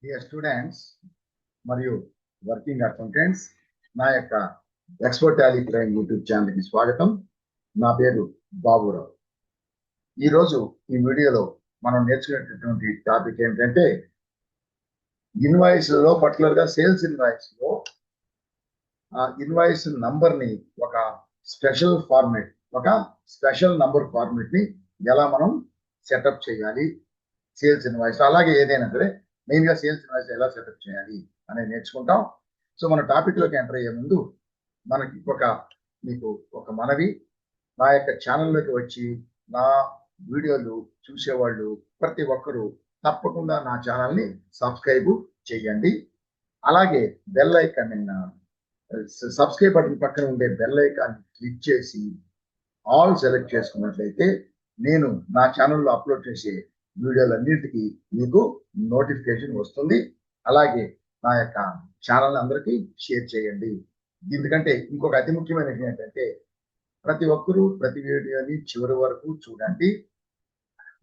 Dear students మరియు working accountants, నా యొక్క ఎక్స్పర్ట్ టాలీ ప్రైమ్ యూట్యూబ్ ఛానల్కి స్వాగతం. నా పేరు బాబురావు. ఈరోజు ఈ వీడియోలో మనం నేర్చుకునేటటువంటి టాపిక్ ఏమిటంటే, ఇన్వాయిస్లో పర్టికులర్గా సేల్స్ ఇన్వాయిస్లో ఇన్వాయిస్ నంబర్ని ఒక స్పెషల్ నంబర్ ఫార్మేట్ని ఎలా మనం సెటప్ చేయాలి, సేల్స్ ఇన్వాయిస్ అలాగే ఏదైనా సరే మెయిన్గా సేల్స్ ఇన్వాయిస్ ఎలా సెటప్ చేయాలి అనేది నేర్చుకుంటాం. సో మన టాపిక్లోకి ఎంటర్ అయ్యే ముందు మనకి మీకు ఒక మనవి, నా యొక్క ఛానల్లోకి వచ్చి నా వీడియోలు చూసేవాళ్ళు ప్రతి ఒక్కరూ తప్పకుండా నా ఛానల్ని సబ్స్క్రైబ్ చేయండి. అలాగే బెల్ ఐకాన్ సబ్స్క్రైబ్ బటన్ పక్కన ఉండే బెల్ ఐకాన్ క్లిక్ చేసి ఆల్ సెలెక్ట్ చేసుకున్నట్లయితే నేను నా ఛానల్లో అప్లోడ్ చేసే వీడియోలన్నింటికి మీకు నోటిఫికేషన్ వస్తుంది. అలాగే నా యొక్క ఛానల్ అందరికీ షేర్ చేయండి. ఎందుకంటే ఇంకొక అతి ముఖ్యమైనది ఏంటంటే, ప్రతి ఒక్కరూ ప్రతి వీడియోని చివరి వరకు చూడండి.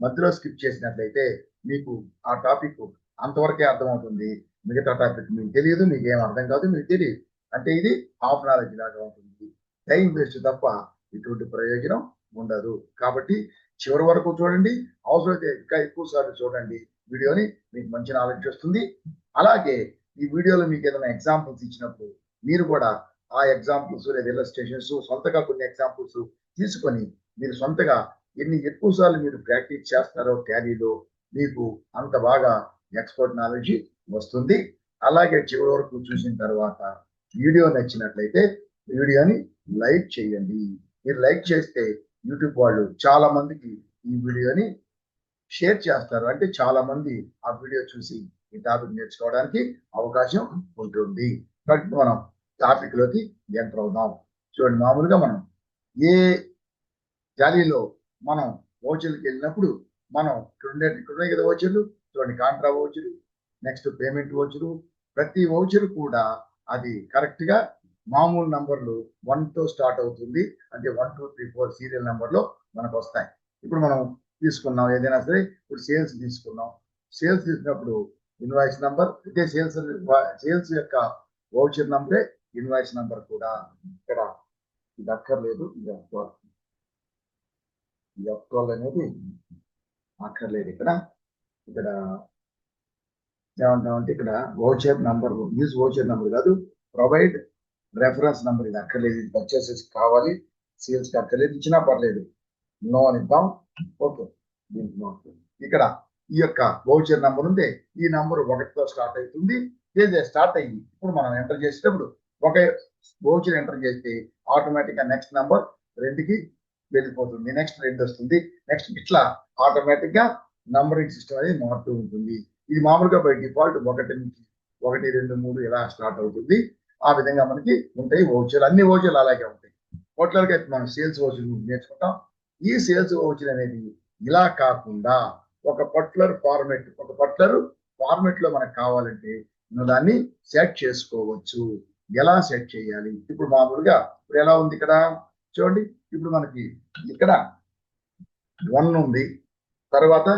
మధ్యలో స్కిప్ చేసినట్లయితే మీకు ఆ టాపిక్ అంతవరకే అర్థమవుతుంది, మిగతా టాపిక్ మీకు తెలియదు, మీకు ఏం అర్థం కాదు, మీకు తెలియదు. అంటే ఇది హాఫ్ నాలెడ్జ్ లాగా ఉంటుంది, టైం వేస్ట్ తప్ప ఇటువంటి ప్రయోజనం ఉండదు. కాబట్టి చివరి వరకు చూడండి, అవసరమైతే ఇంకా ఎక్కువ సార్లు చూడండి వీడియోని, మీకు మంచి నాలెడ్జ్ వస్తుంది. అలాగే ఈ వీడియోలో మీకు ఏదైనా ఎగ్జాంపుల్స్ ఇచ్చినప్పుడు మీరు కూడా ఆ ఎగ్జాంపుల్స్ లేదా ఇల్లస్ట్రేషన్స్ సొంతగా కొన్ని ఎగ్జాంపుల్స్ తీసుకొని మీరు సొంతగా ఎక్కువ సార్లు మీరు ప్రాక్టీస్ చేస్తారో టాలీలో మీకు అంత బాగా ఎక్స్పర్ట్ నాలెడ్జ్ వస్తుంది. అలాగే చివరి వరకు చూసిన తర్వాత వీడియో నచ్చినట్లయితే వీడియోని లైక్ చేయండి. మీరు లైక్ చేస్తే యూట్యూబ్ వాళ్ళు చాలా మందికి ఈ వీడియోని షేర్ చేస్తారు, అంటే చాలా మంది ఆ వీడియో చూసి ఈ టాపిక్ నేర్చుకోవడానికి అవకాశం ఉంటుంది. కాబట్టి మనం టాపిక్ లోకి ఎంటర్ అవుదాం. చూడండి, మామూలుగా మనం ఏ టాలీలో మనం వోచర్కి వెళ్ళినప్పుడు మనం ఇక్కడ కదా వోచర్లు, చూడండి, కాంట్రా వోచరు, నెక్స్ట్ పేమెంట్ వోచరు, ప్రతి వోచరు కూడా అది కరెక్ట్ గా మామూలు నంబర్లు 1తో స్టార్ట్ అవుతుంది. అంటే 1 2 3 4 సీరియల్ నెంబర్లో మనకు వస్తాయి. ఇప్పుడు మనం తీసుకున్నాం ఏదైనా సరే, ఇప్పుడు సేల్స్ తీసుకున్నాం. సేల్స్ తీసుకున్నప్పుడు ఇన్వాయిస్ నంబర్ అంటే సేల్స్ యొక్క వౌచర్ నంబరే ఇన్వాయిస్ నంబర్ కూడా. ఇక్కడ ఇది అక్కర్లేదు, ఇది F12 అనేది అక్కర్లేదు. ఇక్కడ ఏమంటామంటే, ఇక్కడ voucher number, use voucher number కాదు, ప్రొవైడ్ రెఫరెన్స్ నంబర్, ఇది అక్కర్లేదు. ఇది పర్చేసెస్ కావాలి, సేల్స్ అక్కర్లేదు, ఇచ్చినా పర్లేదు, నో అని ఇద్దాం. ఓకే, దీనికి నో. ఇక్కడ ఈ యొక్క వౌచర్ నంబర్ ఉంటే ఈ నంబర్ 1తో స్టార్ట్ అవుతుంది. స్టార్ట్ అయ్యి ఇప్పుడు మనం ఎంటర్ చేసేటప్పుడు ఒక వౌచర్ ఎంటర్ చేస్తే ఆటోమేటిక్ గా నెక్స్ట్ నంబర్ 2కి వెళ్ళిపోతుంది, నెక్స్ట్ 2 వస్తుంది, నెక్స్ట్ ఇట్లా ఆటోమేటిక్ గా నంబరింగ్ సిస్టమ్ అనేది మారుతూ ఉంటుంది. ఇది మామూలుగా బై డిఫాల్ట్ 1 నుంచి 1 2 3 ఇలా స్టార్ట్ అవుతుంది. ఆ విధంగా మనకి ఉంటాయి వౌచర్లు, అన్ని వౌచర్లు అలాగే ఉంటాయి. టోటల్గా మనం సేల్స్ వౌచర్ నేర్చుకుంటాం. ఈ సేల్స్ వౌచర్ అనేది ఇలా కాకుండా ఒక పర్టికులర్ ఫార్మెట్ లో మనకు కావాలంటే మనం దాన్ని సెట్ చేసుకోవచ్చు. ఎలా సెట్ చేయాలి? ఇప్పుడు మామూలుగా ఇప్పుడు ఎలా ఉంది ఇక్కడ చూడండి, ఇప్పుడు మనకి ఇక్కడ 1 ఉంది, తర్వాత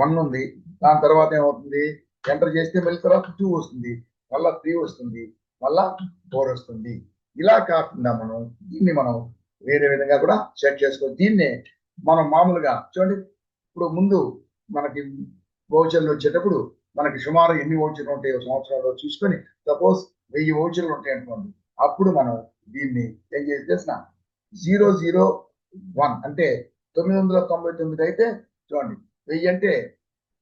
1 ఉంది, దాని తర్వాత ఏమవుతుంది, ఎంటర్ చేస్తే మళ్ళీ తర్వాత 2 వస్తుంది, మళ్ళా 3 వస్తుంది, మళ్ళా 4 వస్తుంది. ఇలా కాకుండా దీన్ని మనం వేరే విధంగా కూడా సెట్ చేసుకోవచ్చు. దీన్నే మనం మామూలుగా చూడండి, ఇప్పుడు ముందు మనకి వౌచర్లు వచ్చేటప్పుడు మనకి సుమారు ఎన్ని వౌచర్లు ఉంటాయో సంవత్సరాల్లో చూసుకొని, సపోజ్ 1000 వౌచర్లు ఉంటాయి అనుకోండి, అప్పుడు మనం దీన్ని ఏం చేసిన 001 అంటే 999 అయితే చూడండి, 1000 అంటే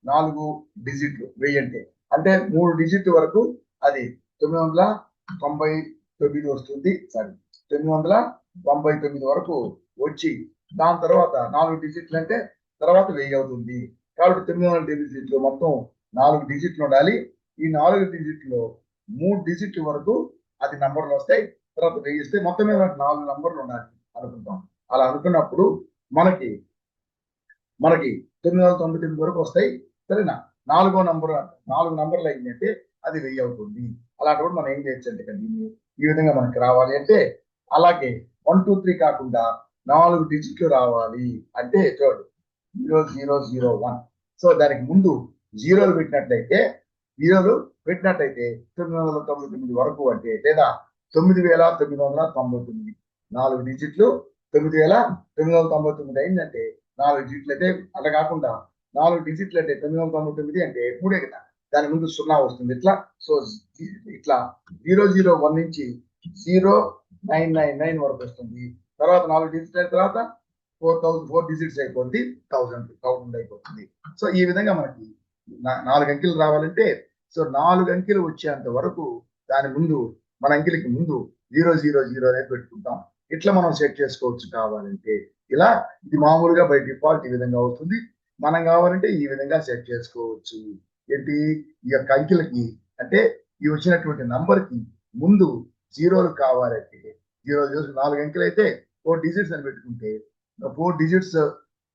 4 డిజిట్లు, 1000 అంటే 3 డిజిట్ వరకు అది 999 వస్తుంది. సారీ, 999 వరకు వచ్చి దాని తర్వాత 4 డిజిట్లు అంటే తర్వాత 1000 అవుతుంది. కాబట్టి 900 డిజిట్లు, మొత్తం 4 డిజిట్లు ఉండాలి. ఈ 4 డిజిట్లో 3 డిజిట్ల వరకు అది నంబర్లు వస్తాయి. తర్వాత 1000 ఇస్తే మొత్తం మీద 4 నంబర్లు ఉండాలి అనుకుంటాం. అలా అనుకున్నప్పుడు మనకి 999 వరకు వస్తాయి. సరేనా? 4 నంబర్లు అయిందంటే అది 1000 అవుతుంది. అలాంటప్పుడు మనం ఏం చేయొచ్చు అంటే, దీన్ని ఈ విధంగా మనకి రావాలి అంటే, అలాగే 1 2 3 కాకుండా 4 డిజిట్లు రావాలి అంటే చూడండి, 0001. సో దానికి ముందు జీరోలు పెట్టినట్లయితే జీరోలు పెట్టినట్టయితే 999 వరకు అంటే లేదా 9,999 4 డిజిట్లు 9,999 అయిందంటే 4 డిజిట్లు అయితే అలా కాకుండా 4 డిజిట్లు అంటే 999 అంటే 3 కదా, దాని ముందు 0 వస్తుంది ఇట్లా. సో ఇట్లా 001 నుంచి 0999 వరకు వస్తుంది. తర్వాత 4 డిజిట్లు అయిన తర్వాత 4 డిజిట్స్ అయిపోతుంది, 1000 అయిపోతుంది. సో ఈ విధంగా మనకి 4 అంకెలు రావాలంటే సో 4 అంకెలు వచ్చేంత వరకు దాని ముందు మన అంకెలకి ముందు 000 అనేది పెట్టుకుంటాం. ఇట్లా మనం సెట్ చేసుకోవచ్చు. కావాలంటే ఇలా ఇది మామూలుగా బై డిఫాల్ట్ ఈ విధంగా అవుతుంది. మనం కావాలంటే ఈ విధంగా సెట్ చేసుకోవచ్చు. ఏంటి ఈ యొక్క అంకెలకి అంటే ఈ వచ్చినటువంటి నంబర్ కి ముందు జీరోలు కావాలంటే 4 అంకెలు అయితే 4 డిజిట్స్ అని పెట్టుకుంటే 4 డిజిట్స్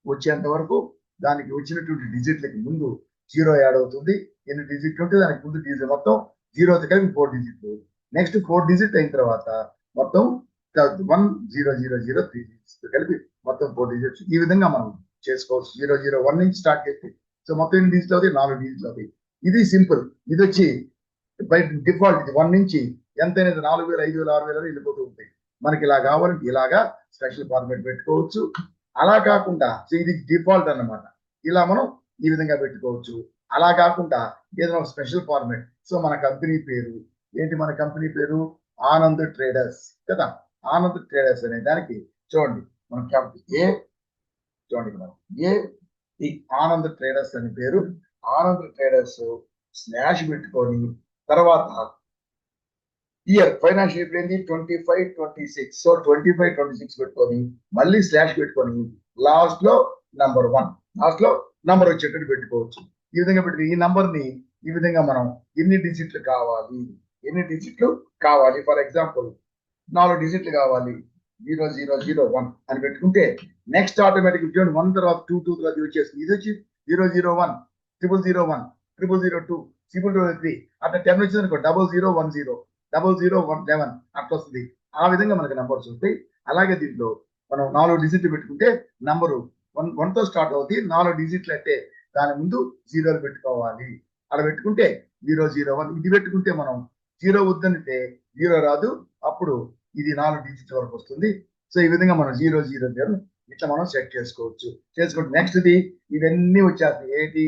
వచ్చేంత వరకు దానికి వచ్చినటువంటి డిజిట్లకి ముందు 0 యాడ్ అవుతుంది. ఎన్ని డిజిట్లు ఉంటే దానికి ముందు డిజిట్ మొత్తం 0 కలిపి 4 డిజిట్లు. నెక్స్ట్ 4 డిజిట్ అయిన తర్వాత మొత్తం 1000 3 డిజిట్స్ కలిపి మొత్తం 4 డిజిట్స్. ఈ విధంగా మనం చేసుకోవచ్చు. 001 నుంచి స్టార్ట్ చేస్తే సో మొత్తం ఎన్ని డిజిట్లు అవుతాయి? 4 డిజిట్లు అవుతాయి. ఇది సింపుల్. ఇది వచ్చి బై డిఫాల్ట్ ఇది 1 నుంచి ఎంత అనేది 4000 5000 6000 వెళ్ళిపోతూ ఉంటాయి. మనకి ఇలా కావాలంటే ఇలాగా స్పెషల్ ఫార్మాట్ పెట్టుకోవచ్చు. అలా కాకుండా ఇది డిఫాల్ట్ అన్నమాట. ఇలా మనం ఈ విధంగా పెట్టుకోవచ్చు. అలా కాకుండా ఏదైనా స్పెషల్ ఫార్మాట్. సో మన కంపెనీ పేరు ఏంటి? మన కంపెనీ పేరు ఆనంద్ ట్రేడర్స్ కదా. ఆనంద్ ట్రేడర్స్ అనే దానికి చూడండి మనం ఏ చూడండి మనం ఈ ఆనంద్ ట్రేడర్స్ అని పేరు. ఆనంద్ ట్రేడర్స్ స్లాష్ పెట్టుకొని తర్వాత ఇయర్ ఫైనాన్షియల్ ఇయర్ ఏంటి 25-26. సో 25-26 పెట్టుకొని మళ్ళీ స్లాష్ పెట్టుకొని లాస్ట్ లో నంబర్ 1 లాస్ట్ లో నంబర్ వచ్చేటట్టు పెట్టుకోవచ్చు. ఈ విధంగా పెట్టి ఈ నంబర్ ని ఈ విధంగా మనం ఎన్ని డిజిట్లు కావాలి ఫర్ ఎగ్జాంపుల్ 4 డిజిట్లు కావాలి 0001 అని పెట్టుకుంటే నెక్స్ట్ ఆటోమేటిక్ 1 తర్వాత 2 తర్వాత వచ్చేస్తుంది. ఇది వచ్చి 001 001 002 003 అట్లా 10 వచ్చింది అనుకో 0010 0011 అట్లా వస్తుంది. ఆ విధంగా మనకి నంబర్స్ వస్తాయి. అలాగే దీంట్లో మనం 4 డిజిట్లు పెట్టుకుంటే నంబరు 1 తో స్టార్ట్ అవుతుంది. 4 డిజిట్లు అంటే దాని ముందు 0 పెట్టుకోవాలి. అలా పెట్టుకుంటే 001 ఇది పెట్టుకుంటే మనం 0 వద్దంటే 0 రాదు. అప్పుడు ఇది 4 డిజిట్ల వరకు వస్తుంది. సో ఈ విధంగా మనం 000 ఇట్లా మనం సెట్ చేసుకోవచ్చు. చేసుకుంటే నెక్స్ట్ ది ఇవన్నీ వచ్చేస్తాయి. ఏంటి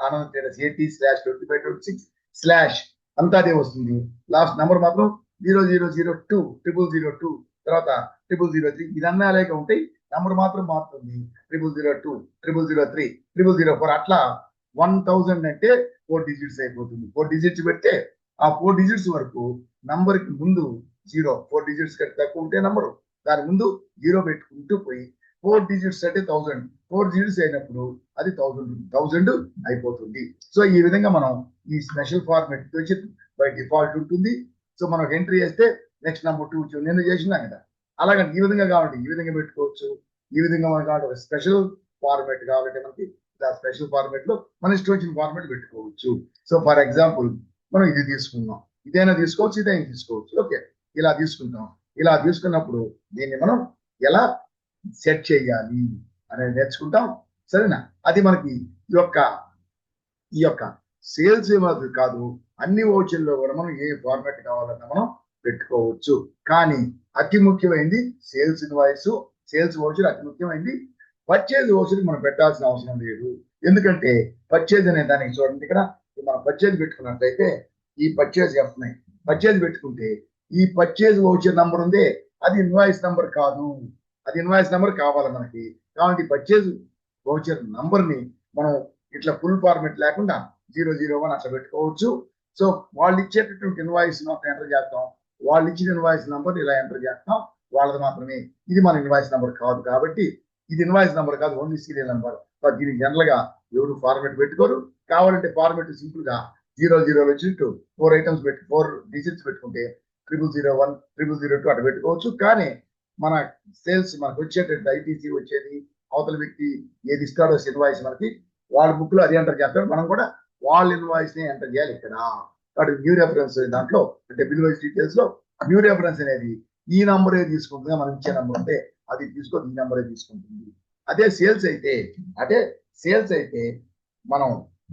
ఆనంద్ ట్రేడర్స్ 80/25-26 స్లాష్ అంతా అదే వస్తుంది. లాస్ట్ నంబర్ మాత్రం 0002 0002 తర్వాత 0003 ఇదన్నా లేక ఉంటాయి. నంబర్ మాత్రం మారుతుంది 0002 0003 0004 అట్లా 1000 అంటే 4 డిజిట్స్ అయిపోతుంది. 4 డిజిట్స్ పెడితే ఆ 4 డిజిట్స్ వరకు నంబర్ కి ముందు 0 4 డిజిట్స్ కంటే తక్కువ ఉంటే నంబరు దాని ముందు 0 పెట్టుకుంటూ పోయి 4 డిజిట్స్ అంటే 1000 4 డిజిట్స్ అయినప్పుడు అది 1000 అయిపోతుంది. సో ఈ విధంగా మనం ఈ స్పెషల్ ఫార్మాట్ వచ్చి బై డిఫాల్ట్ ఉంటుంది. సో మనం ఎంట్రీ చేస్తే నెక్స్ట్ నంబర్ 2 నేను చేసినా కదా. అలాగే ఈ విధంగా కావాలంటే ఈ విధంగా పెట్టుకోవచ్చు. ఈ విధంగా మనకు కావాలంటే ఒక స్పెషల్ ఫార్మాట్ కావాలంటే మనకి స్పెషల్ ఫార్మాట్ లో మన ఇష్టం వచ్చిన ఫార్మాట్ పెట్టుకోవచ్చు. సో ఫర్ ఎగ్జాంపుల్ మనం ఇది తీసుకుందాం. ఇదైనా తీసుకోవచ్చు, ఇదైనా తీసుకోవచ్చు. ఓకే ఇలా తీసుకుంటాం. ఇలా తీసుకున్నప్పుడు దీన్ని మనం ఎలా సెట్ చేయాలి అనేది నేర్చుకుంటాం. సరేనా? అది మనకి ఈ యొక్క సేల్స్ కాదు, అన్ని ఓచర్లో కూడా మనం ఏ ఫార్మాట్ కావాలన్నా మనం పెట్టుకోవచ్చు. కానీ అతి ముఖ్యమైనది సేల్స్ ఇన్వాయిస్, సేల్స్ ఓచర్ అతి ముఖ్యమైనది. పర్చేజ్ ఓచర్ మనం పెట్టాల్సిన అవసరం లేదు. ఎందుకంటే పర్చేజ్ అనే దానికి చూడండి ఇక్కడ మనం పర్చేజ్ పెట్టుకున్నట్లయితే ఈ పర్చేజ్ F9 పర్చేజ్ పెట్టుకుంటే ఈ పర్చేజ్ ఓచర్ నంబర్ ఉందే అది ఇన్వాయిస్ నంబర్ కాదు. అది ఇన్వాయిస్ నంబర్ కావాలి మనకి. కాబట్టి పర్చేజ్ ఓచర్ నంబర్ ని మనం ఇట్లా ఫుల్ ఫార్మెట్ లేకుండా 001 అట్లా పెట్టుకోవచ్చు. సో వాళ్ళు ఇచ్చేటటువంటి ఇన్వాయిస్ మాత్రం ఎంటర్ చేస్తాం. వాళ్ళు ఇచ్చిన ఇన్వాయిస్ నంబర్ ఇలా ఎంటర్ చేస్తాం. వాళ్ళది మాత్రమే. ఇది మన ఇన్వాయిస్ నంబర్ కాదు. కాబట్టి ఇది ఇన్వాయిస్ నంబర్ కాదు, ఓన్లీ సీరియల్ నంబర్. దీనికి జనరల్ గా ఎవరు ఫార్మెట్ పెట్టుకోరు. కావాలంటే ఫార్మెట్ సింపుల్ గా 00 వచ్చినట్టు 4 ఐటమ్స్ 4 డిజిట్స్ పెట్టుకుంటే 0001 0002 అటు పెట్టుకోవచ్చు. కానీ మన సేల్స్ మనకు వచ్చేటట్టు ఐటీసీ వచ్చేది అవతల వ్యక్తి ఏది ఇస్తాడో ఇన్వాయిస్ మనకి వాళ్ళ బుక్ లో అది ఎంటర్ చేస్తాడు. మనం కూడా వాళ్ళ ఇన్వాయిస్ ని ఎంటర్ చేయాలి ఇక్కడ. కాబట్టి న్యూ రెఫరెన్స్ దాంట్లో అంటే బిల్ వైజ్ డీటెయిల్స్ లో న్యూ రెఫరెన్స్ అనేది ఈ నంబరే తీసుకుంటుంది. మనం ఇచ్చే నంబర్ ఉంటే అది తీసుకొని ఈ నంబరే తీసుకుంటుంది. అదే సేల్స్ అయితే మనం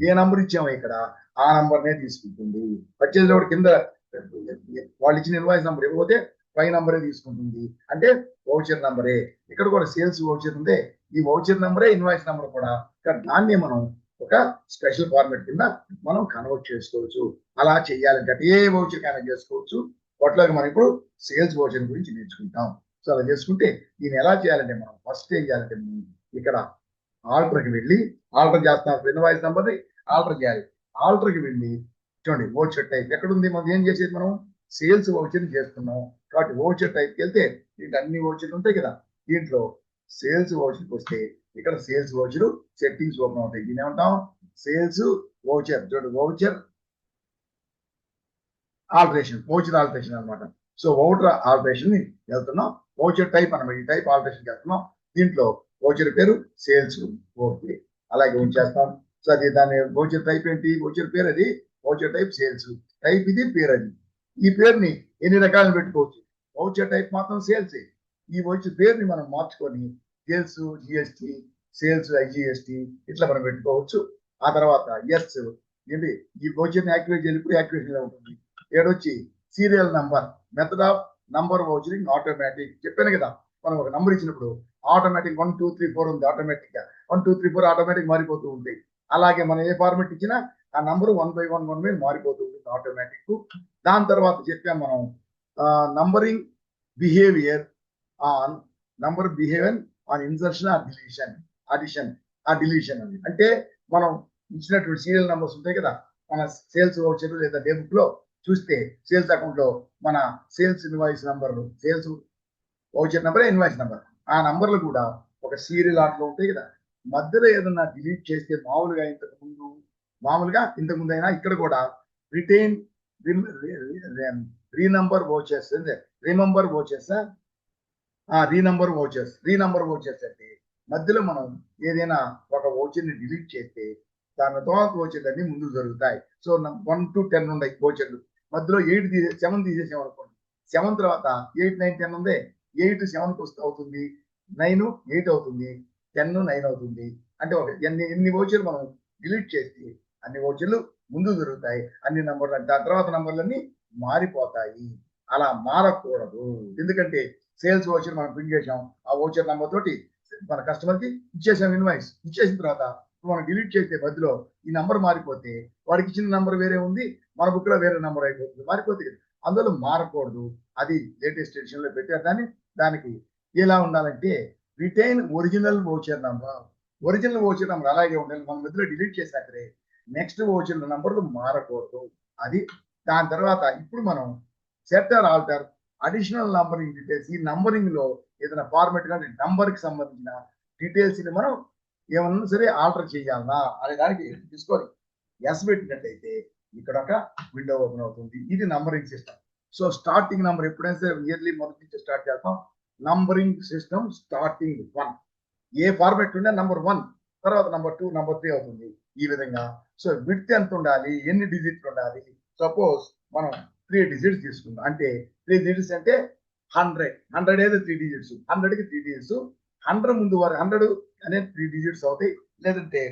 ఏ నంబర్ ఇచ్చామో ఇక్కడ ఆ నంబర్నే తీసుకుంటుంది. పర్చేజ్ లో కింద వాళ్ళు ఇచ్చిన ఇన్వాయిస్ నంబర్ ఇవ్వకపోతే పై నంబరే తీసుకుంటుంది, అంటే వౌచర్ నంబరే. ఇక్కడ కూడా సేల్స్ వౌచర్ ఉంది, ఈ వౌచర్ నంబరే ఇన్వాయిస్ నంబర్ కూడా. దాన్ని మనం ఒక స్పెషల్ ఫార్మాట్ కింద మనం కన్వర్ట్ చేసుకోవచ్చు. అలా చేయాలంటే ఏ వౌచర్ కైనా చేసుకోవచ్చు. వాటిలోకి మనం ఇప్పుడు సేల్స్ వౌచర్ గురించి నేర్చుకుంటాం. సో అలా చేసుకుంటే దీన్ని ఎలా చేయాలంటే మనం ఫస్ట్ ఏం చేయాలంటే ఇక్కడ ఆల్టర్కి వెళ్ళి ఆల్టర్ చేస్తాం. ఇన్వాయిస్ నంబర్ని ఆల్టర్ చేయాలి. ఆల్టర్కి వెళ్ళి చూడండి వౌచర్ టైప్ ఎక్కడుంది, మనం ఏం చేసేది, మనం సేల్స్ వౌచర్ చేస్తున్నాం కాబట్టి వౌచర్ టైప్కి వెళ్తే దీంట్లో అన్ని వౌచర్లు ఉంటాయి కదా. దీంట్లో సేల్స్ వౌచర్కి వస్తే ఇక్కడ సేల్స్ వౌచర్ సెట్టింగ్స్ ఓపెన్ అవుతాయి. దీని ఏమంటాం, సేల్స్ వౌచర్. చూడండి వౌచర్ ఆల్టరేషన్, వౌచర్ ఆల్టరేషన్ అనమాట. సో వౌచర్ ఆల్టరేషన్ ని వెళ్తున్నాం. వౌచర్ టైప్ అనమాట, ఈ టైప్ ఆల్టరేషన్ వెళ్తున్నాం. దీంట్లో వౌచర్ పేరు సేల్స్. ఓకే, అలాగే ఉంచేస్తాం. సో అది దాని వౌచర్ టైప్ ఏంటి, వౌచర్ పేరు అది, వౌచర్ టైప్ సేల్స్, టైప్ ఇది, పేరు అది. ఈ పేరుని ఎన్ని రకాలను పెట్టుకోవచ్చు. వౌచర్ టైప్ మాత్రం సేల్స్. ఈ వౌచర్ పేరుని మనం మార్చుకొని సేల్స్ జిఎస్టి, సేల్స్ ఐజిఎస్టి ఇట్లా మనం పెట్టుకోవచ్చు. ఆ తర్వాత ఎస్ ఏంటి, ఈ వౌచర్ని యాక్టివేట్ చేయాలి, యాక్టివేషన్ ఉంటుంది. ఏడొచ్చి serial number, method of number vouchering automatic. చెప్పాను కదా, మనం ఒక నంబర్ ఇచ్చినప్పుడు ఆటోమేటిక్ 1 2 3 4 ఉంది, ఆటోమేటిక్ గా 1 2 3 4 ఆటోమేటిక్ మారిపోతూ ఉంటాయి. అలాగే మనం ఏ ఫార్మెట్ ఇచ్చినా ఆ నంబర్ 1 by 1 మారిపోతూ ఉంటుంది ఆటోమేటిక్. దాని తర్వాత చెప్పాం మనం numbering behaviour on number behaviour on insertion or deletion, addition ఆ డిలీషన్ అని. అంటే మనం ఇచ్చినటువంటి సీరియల్ నంబర్స్ ఉంటాయి కదా, మన సేల్స్ వౌచర్ లేదా డే బుక్ లో చూస్తే సేల్స్ అకౌంట్ లో మన sales invoice number, sales voucher number, invoice number, ఆ నంబర్లు కూడా ఒక సీరియల్ ఆర్డర్ లో ఉంటాయి కదా. మధ్యలో ఏదన్నా డిలీట్ చేస్తే మామూలుగా ఇంతకు ముందు అయినా ఇక్కడ కూడా రిటైన్ రీనంబర్ వౌచర్స్, రీనంబర్ వౌచర్స్, రీనంబర్ వౌచర్స్ అంటే మధ్యలో మనం ఏదైనా ఒక వౌచర్ ని డిలీట్ చేస్తే దాని తర్వాత వౌచర్లు అన్ని ముందుకు జరుగుతాయి. సో 1 to 10 ఉన్నాయి వౌచర్లు, మధ్యలో 7 తీసేసాం అనుకోండి, 7 తర్వాత 8 9 10 ఉంది, 8 7 అవుతుంది, 9 8 అవుతుంది, 10 9 అవుతుంది. అంటే ఒక ఎన్ని వౌచర్లు మనం డిలీట్ చేస్తే అన్ని వౌచర్లు ముందుకు జరుగుతాయి, అన్ని నంబర్లు. దాని తర్వాత నంబర్లన్నీ మారిపోతాయి. అలా మారకూడదు, ఎందుకంటే సేల్స్ వౌచర్ మనం ప్రింట్ చేసాం, ఆ వౌచర్ నంబర్ తోటి మన కస్టమర్ కి ఇచ్చేసాం, ఇన్వాయిస్ ఇచ్చేసిన తర్వాత మనం డిలీట్ చేస్తే మధ్యలో ఈ నంబర్ మారిపోతే వాడికి ఇచ్చిన నంబర్ వేరే ఉంది, మన బుక్ లో వేరే నంబర్ అయిపోతుంది, మారిపోతుంది. అందులో మారకూడదు, అది లేటెస్ట్ ఎడిషన్ లో పెట్టారు. దానికి ఎలా ఉండాలంటే retain original voucher number. Original voucher number అలాగే ఉండాలి, మన మధ్యలో డిలీట్ చేసినా సరే నెక్స్ట్ వౌచర్ నంబర్లు మారకూడదు. అది దాని తర్వాత ఇప్పుడు మనం set or alter additional numbering details. ఈ నంబరింగ్ లో ఏదైనా ఫార్మెట్ కానీ నంబర్ కి సంబంధించిన డీటెయిల్స్ ని మనం ఏమన్నా సరే ఆల్టర్ చేయాలన్నా అనే దానికి తీసుకొని ఎస్ పెట్టినట్టయితే ఇక్కడ ఒక విండో ఓపెన్ అవుతుంది. ఇది numbering system. So starting number ఎప్పుడైనా సరే ఇయర్లీ మొదటి నుంచి స్టార్ట్ చేస్తాం. నంబరింగ్ సిస్టమ్ స్టార్టింగ్ 1, ఏ ఫార్మెట్ ఉంటే నంబర్ 1 తర్వాత నంబర్ 2 నంబర్ 3 అవుతుంది, ఈ విధంగా. సో విడ్త్ ఎంత ఉండాలి, ఎన్ని డిజిట్లు ఉండాలి. సపోజ్ మనం 3 డిజిట్స్ తీసుకుందాం, అంటే 3 డిజిట్స్ అంటే 100 ఏదో 3 డిజిట్స్, 100 కి 3 డిజిట్స్, 100 ముందు వారు 100 అనేది 3 డిజిట్స్ అవుతాయి. లేదంటే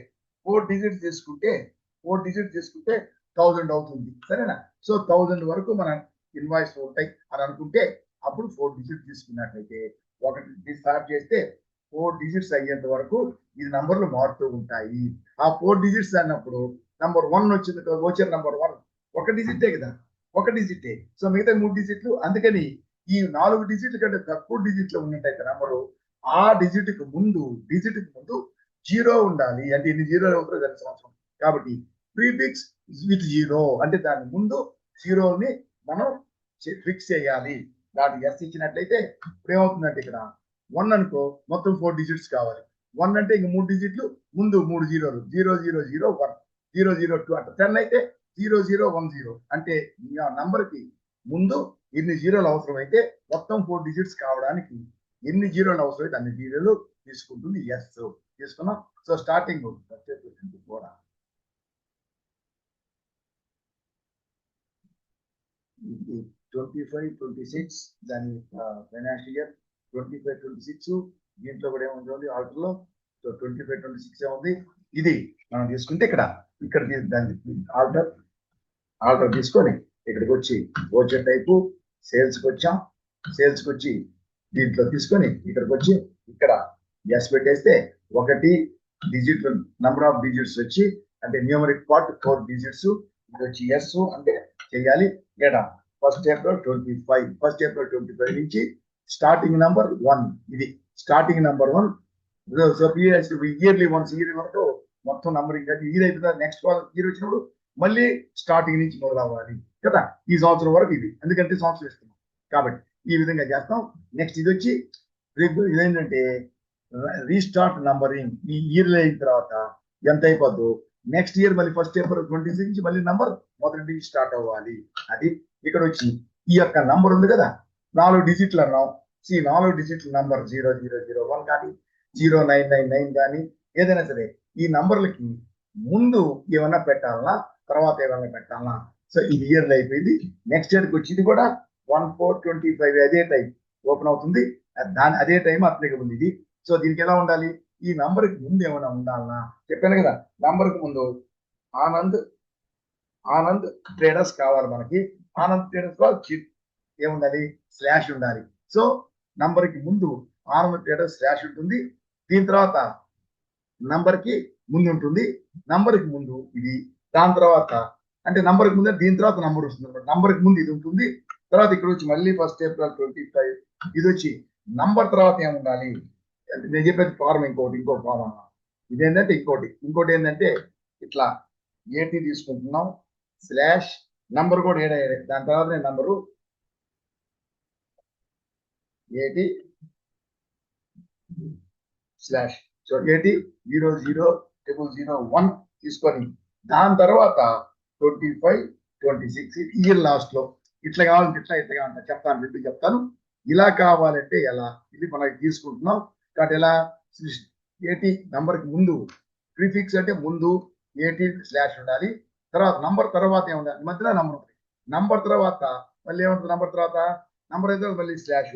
4 డిజిట్స్ తీసుకుంటే 1000 అవుతుంది, సరేనా. సో 1000 వరకు మన ఇన్వాయిస్ ఉంటాయి అని అనుకుంటే అప్పుడు 4 డిజిట్స్ తీసుకున్నట్లయితే ఒకటి స్టార్ట్ చేస్తే 4 డిజిట్స్ అయ్యేంత వరకు ఈ నంబర్లు మారుతూ ఉంటాయి. ఆ 4 డిజిట్స్ అన్నప్పుడు నంబర్ 1 వచ్చింది, వౌచర్ నంబర్ 1 ఒక డిజిటే కదా, ఒక డిజిటే. సో మిగతా 3 డిజిట్లు, అందుకని ఈ 4 డిజిట్ల కంటే తక్కువ డిజిట్లో ఉన్నట్టయితే నంబరు ఆ డిజిట్ కి ముందు 0 ఉండాలి. అంటే ఎన్ని జీరోలు అవుతుందో దాని సంవత్సరం కాబట్టి ప్రీఫిక్స్ విత్ 0 అంటే దాని ముందు 0ని మనం ఫిక్స్ చేయాలి. దాని ఎస్ ఇచ్చినట్లయితే ఇప్పుడు ఏమవుతుందంటే ఇక్కడ 1 అనుకో, మొత్తం 4 డిజిట్స్ కావాలి. 1 అంటే ఇంక 3 డిజిట్లు ముందు 3 జీరోలు, 0001 002 అంటే 10 అయితే 0010 అంటే నంబర్ కి ముందు ఎన్ని జీరోలు అవసరం అయితే మొత్తం 4 డిజిట్స్ కావడానికి ఎన్ని జీరోలు అవసరం అయితే అన్ని జీరోలు తీసుకుంటుంది. ఎస్ తీసుకున్నాం. సో స్టార్టింగ్ కూడా 25-26 దాని ఫైనాన్షియల్ ఇయర్ 25-26 దీంట్లో కూడా ఏముంది ఆర్డర్ లో. సో 25-26 ఏముంది, ఇది మనం తీసుకుంటే ఇక్కడ ఇక్కడ దాన్ని ఆర్డర్ తీసుకొని ఇక్కడికి వచ్చి ఓచర్ టైపు సేల్స్కి వచ్చాం. సేల్స్కి వచ్చి దీంట్లో తీసుకొని ఇక్కడికి వచ్చి ఇక్కడ ఎస్ పెట్టేస్తే 1 డిజిట్ నంబర్ ఆఫ్ డిజిట్స్ వచ్చి అంటే న్యూమరిక్ పార్ట్ 4 డిజిట్స్ ఇది వచ్చి ఎస్ అంటే చేయాలి. ఇక్కడ 1st April 25 1st April 25 నుంచి స్టార్టింగ్ నంబర్ 1 ఇది starting number 1. So yearly once year వరకు మొత్తం నంబరింగ్ అది ఇయర్ అయిపోతుంది. నెక్స్ట్ ఇయర్ వచ్చినప్పుడు మళ్ళీ స్టార్టింగ్ నుంచి మొదలవ్వాలి కదా. ఈ సంవత్సరం వరకు ఇది ఎందుకంటే సంవత్సరం ఇస్తున్నాం కాబట్టి ఈ విధంగా చేస్తాం. నెక్స్ట్ ఇది వచ్చి ఇదేంటంటే రీస్టార్ట్ నంబరింగ్. ఈ ఇయర్ అయిన తర్వాత ఎంత అయిపోద్దు నెక్స్ట్ ఇయర్ మళ్ళీ 1st April 26 నుంచి మళ్ళీ నంబర్ మొదటి నుంచి స్టార్ట్ అవ్వాలి. అది ఇక్కడ వచ్చి ఈ యొక్క నంబర్ ఉంది కదా 4 డిజిట్లు అన్నాం. 4 డిజిట్ల నంబర్ 0001 కానీ 0999 కానీ ఏదైనా సరే ఈ నంబర్లకి ముందు ఏమన్నా పెట్టాలన్నా తర్వాత ఏమన్నా పెట్టాలన్నా. సో ఇది ఇయర్లో అయిపోయింది. నెక్స్ట్ ఇయర్కి వచ్చి ఇది కూడా 1425 అదే టైం ఓపెన్ అవుతుంది. అదే టైం అప్లికబుల్ ఇది. సో దీనికి ఎలా ఉండాలి ఈ నంబర్కి ముందు ఏమైనా ఉండాలన్నా చెప్పాను కదా. నంబర్కి ముందు ఆనంద్ ట్రేడర్స్ కావాలి మనకి. ఆనంద్ ట్రేడర్స్ లో ఏముండాలి స్లాష్ ఉండాలి. సో నంబర్కి ముందు ఆనంద్ ట్రేడర్స్ స్లాష్ ఉంటుంది. దీని తర్వాత నంబర్కి ముందు ఉంటుంది. నంబర్కి ముందు ఇది దాని తర్వాత అంటే నంబర్కి ముందు దీని తర్వాత నంబర్ వస్తుంది అనమాట. నంబర్కి ముందు ఇది ఉంటుంది. తర్వాత ఇక్కడ వచ్చి మళ్ళీ 1st April 25 ఇది వచ్చి నంబర్ తర్వాత ఏముండాలి నేను చెప్పేది ఫార్మ్ ఇంకో ఫార్మ్ అన్న. ఇదేంటంటే ఇంకోటి ఏంటంటే ఇట్లా ఏటీ తీసుకుంటున్నాం స్లాష్ నంబర్ కూడా ఏడే దాని తర్వాత నంబరు ఏటీ స్లాష్ సో 800001 తీసుకొని దాని తర్వాత 25 26 ఇయర్ లాస్ట్ లో ఇట్లా కావాలంటే ఇట్లా కావాలంటే చెప్తాను. ఇలా కావాలంటే ఎలా ఇది మనకి తీసుకుంటున్నాం కాబట్టి ఎలా 80 నంబర్కి ముందు ప్రిఫిక్స్ అంటే ముందు 80 స్లాష్ ఉండాలి. తర్వాత నంబర్ తర్వాత ఏముండాలి మధ్యలో నంబర్ ఉంటుంది. నంబర్ తర్వాత మళ్ళీ ఏముంటుంది నంబర్ అయితే మళ్ళీ స్లాష్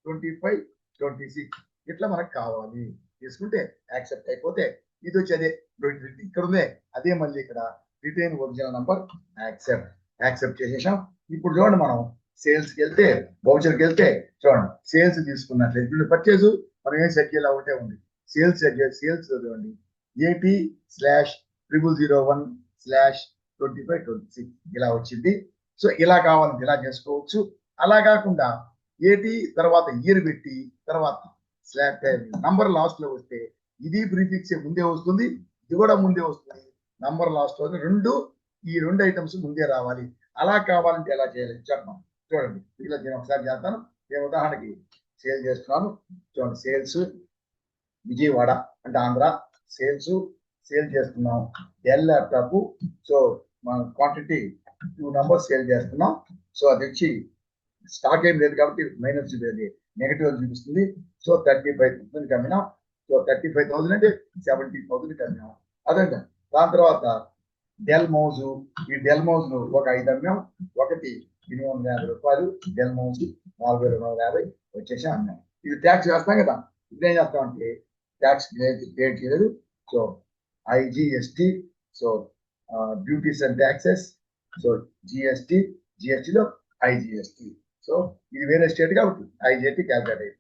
25 26 ఇట్లా మనకు కావాలి. తీసుకుంటే యాక్సెప్ట్ అయిపోతే ఇది వచ్చి అదే ఇక్కడ ఉంది అదే మళ్ళీ ఇక్కడ రిటైన్ ఒరిజినల్ నంబర్ యాక్సెప్ట్ చేసేసాం. ఇప్పుడు చూడండి మనం సేల్స్కి వెళ్తే వౌచర్కి వెళ్తే చూడండి సేల్స్ తీసుకున్నట్లయితే ఇప్పుడు పర్చేజ్ మనం ఏం సెట్ చేయాలి ఒకటే ఉంది. సేల్స్ చూడండి 80/0001/2526 ఇలా వచ్చింది. సో ఇలా కావాలంటే ఇలా చేసుకోవచ్చు. అలా కాకుండా 80 తర్వాత ఇయర్ పెట్టి తర్వాత నంబర్ లాస్ట్ లో వస్తే ఇది ప్రీఫిక్స్ ముందే వస్తుంది ఇది కూడా ముందే వస్తుంది. నంబర్ లాస్ట్ లో ఈ రెండు ఐటమ్స్ ముందే రావాలి. అలా కావాలంటే ఎలా చేయాలి చెప్పండి. చూడండి ఇలా నేను ఒకసారి చేస్తాను. నేను ఉదాహరణకి సేల్ చేస్తున్నాను. చూడండి సేల్స్ విజయవాడ అంటే ఆంధ్ర సేల్ చేస్తున్నాం. డెల్ ల్యాప్టాప్ సో మన క్వాంటిటీ 2 numbers సేల్ చేస్తున్నాం. సో అది వచ్చి స్టాక్ ఏం లేదు కాబట్టి మైనస్ నెగిటివ్ చూపిస్తుంది. సో 35,000 కమ్మినాం. సో 35,000 అంటే 70,000 కమ్మినాం. అదే దాని తర్వాత డెల్ మౌజ్ ఈ డెల్ మౌజ్ ను ఒక 5 అమ్మాం. ఒకటి 850 రూపాయలు డెల్ మౌజ్ 4,250 వచ్చేసి అమ్మాం. ఇది ట్యాక్స్ వేస్తాం కదా. ఇదేం చేస్తామంటే ట్యాక్స్ క్రియేట్ చేయలేదు. So IGST so duties and taxes so జిఎస్టిలో ఐజిఎస్టి సో ఇది వేరే స్టేట్ కాబట్టి ఐజిఎస్టి క్యాల్కులేట్ అయింది.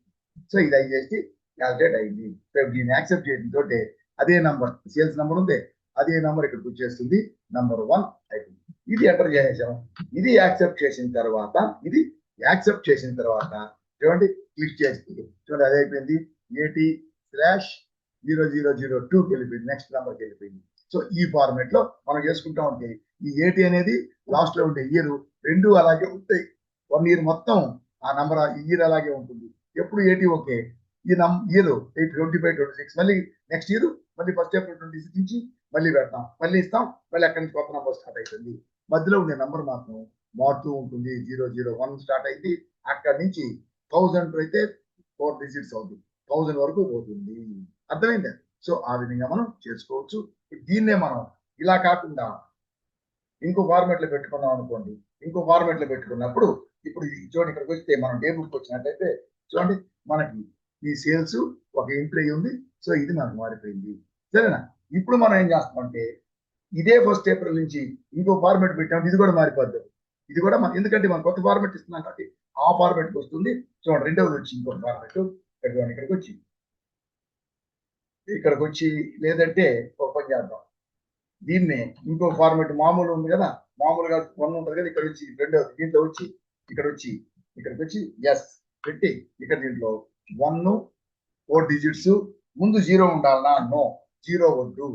సో ఇది ఐజిఎస్టి క్యాల్కులేట్ అయింది. సో దీన్ని యాక్సెప్ట్ చేయడం తోటే అదే నంబర్ సేల్స్ నంబర్ ఉంది అదే నంబర్ ఇక్కడికి వచ్చేస్తుంది. నంబర్ 1 అయిపోయింది. ఇది ఎంటర్ చేసాం. ఇది యాక్సెప్ట్ చేసిన తర్వాత చూడండి క్లిక్ చేస్తుంది. చూడండి అదే అయిపోయింది. 80/0002కి వెళ్ళిపోయింది. నెక్స్ట్ నంబర్కి వెళ్ళిపోయింది. సో ఈ ఫార్మేట్ లో మనం చేసుకుంటా ఉంటే ఈ 80 అనేది లాస్ట్ లో ఉంటే ఇయర్ 2 అలాగే ఉంటాయి. 1 year మొత్తం ఆ నంబర్ ఇయర్ అలాగే ఉంటుంది. ఎప్పుడు 80 ఓకే ఈ ఇయర్ 25-26 మళ్ళీ నెక్స్ట్ ఇయర్ మళ్ళీ 1st April 26 నుంచి మళ్ళీ పెడతాం మళ్ళీ ఇస్తాం మళ్ళీ అక్కడి నుంచి కొత్త నంబర్ స్టార్ట్ అవుతుంది. మధ్యలో ఉండే నంబర్ మాత్రం మారుతూ ఉంటుంది. 001 స్టార్ట్ అయింది. అక్కడి నుంచి 1000 అయితే 4 digits అవుతుంది. 1000 వరకు పోతుంది. అర్థమైందా? సో ఆ విధంగా మనం చేసుకోవచ్చు. దీన్నే మనం ఇలా కాకుండా ఇంకో ఫార్మేట్ లో పెట్టుకున్నాం అనుకోండి. ఇంకో ఫార్మేట్ లో పెట్టుకున్నప్పుడు ఇప్పుడు చూడండి ఇక్కడికి వస్తే మనం టేబుల్కి వచ్చినట్టయితే చూడండి మనకి ఈ సేల్స్ ఒక ఎంట్రీ ఉంది. సో ఇది మనకు మారిపోయింది. సరేనా? ఇప్పుడు మనం ఏం చేస్తామంటే ఇదే 1 ఏప్రిల్ నుంచి ఇంకో ఫార్మాట్ పెట్టాం, ఇది కూడా మారిపోద్ది. ఇది కూడా ఎందుకంటే మనం కొత్త ఫార్మాట్ ఇస్తున్నాం కాబట్టి ఆ ఫార్మాట్కి వస్తుంది. చూడండి, రెండవది వచ్చి ఇంకో ఫార్మాట్ ఇక్కడికి వచ్చి లేదంటే ఒక పని చేద్దాం, దీన్నే ఇంకో ఫార్మాట్ మామూలు ఉంది కదా, మామూలుగా 1 ఉంటుంది కదా, ఇక్కడ వచ్చి రెండవది దీంట్లో వచ్చి ఇక్కడికి వచ్చి ఎస్ పెట్టి ఇక్కడ దీంట్లో 1 4 డిజిట్స్ ముందు 0 ఉండాలనా? నో, 0 వద్దు,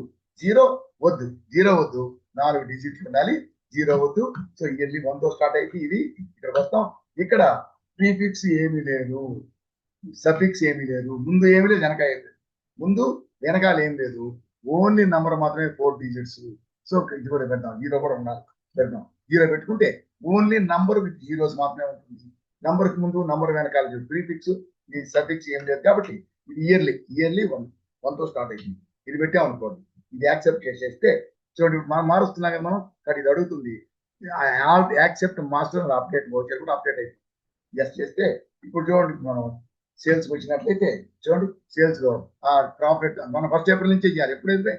0 వద్దు, 4 డిజిట్లు ఉండాలి, 0 వద్దు. సో ఇయర్లీ 1తో స్టార్ట్ అయితే ఇది ఇక్కడికి వస్తాం. ఇక్కడ ప్రీఫిక్స్ ఏమీ లేదు, సఫిక్స్ ఏమీ లేదు, ముందు ఏమీ లేదు, వెనక ఏమి లేదు, ముందు వెనకాల ఏం లేదు, ఓన్లీ నంబర్ మాత్రమే 4 డిజిట్స్. సో ఇది కూడా పెడతాం, 0 కూడా ఉండాలి, పెడతాం. 0 పెట్టుకుంటే ఓన్లీ నంబర్ విత్ జీరోస్ మాత్రమే ఉంటుంది. నంబర్కి ముందు నంబర్ వెనకాల ప్రీఫిక్స్, ఈ సఫిక్స్ ఏం లేదు. కాబట్టి ఇది ఇయర్లీ 1తో స్టార్ట్ అయింది. ఇది పెట్టాం అనుకోండి, ఇది యాక్సెప్ట్ చేసేస్తే చూడండి మనం మారుస్తున్నాం కదా మనం, కానీ ఇది అడుగుతుంది యాక్సెప్ట్ మాస్టర్ అప్డేట్ వోచర్ కూడా అప్డేట్ అయింది. ఎస్ చేస్తే ఇప్పుడు చూడండి మనం సేల్స్ వచ్చినట్లయితే చూడండి, సేల్స్ లో ఆ ప్రాఫిట్ మనం 1 ఏప్రిల్ నుంచే చేయాలి. ఎప్పుడైతే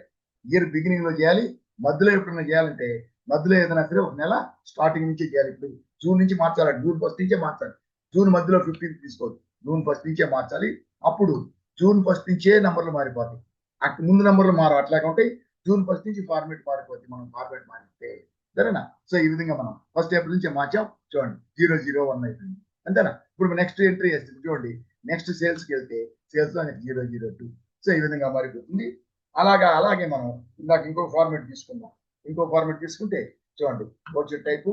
ఇయర్ బిగినింగ్ లో చేయాలి, మధ్యలో ఎప్పుడైనా చేయాలంటే మధ్యలో ఏదైనా సరే ఒక నెల స్టార్టింగ్ నుంచే చేయాలి. ఇప్పుడు జూన్ నుంచి మార్చాలి, జూన్ 1 నుంచే మార్చాలి. జూన్ మధ్యలో 15 తీసుకోవద్దు, జూన్ 1 నుంచే మార్చాలి. అప్పుడు జూన్ 1 నుంచే నంబర్లు మారిపోతాయి, అక్కడ ముందు నంబర్లు మారు అట్లాగే ఉంటాయి. జూన్ 1 నుంచి ఫార్మేట్ మారిపోతుంది, మనం ఫార్మేట్ మారిస్తే సరేనా. సో ఈ విధంగా మనం 1 ఏప్రిల్ నుంచే మార్చాం. చూడండి 001 అయిపోయింది, అంతేనా. ఇప్పుడు నెక్స్ట్ ఎంట్రీ చేస్తుంది చూడండి, నెక్స్ట్ సేల్స్కి వెళ్తే సేల్స్ లో 002. సో ఈ విధంగా మారిపోతుంది. అలాగే మనం ఇందాక ఇంకో ఫార్మేట్ తీసుకుందాం. ఇంకో ఫార్మేట్ తీసుకుంటే చూడండి, వచ్చే టైపు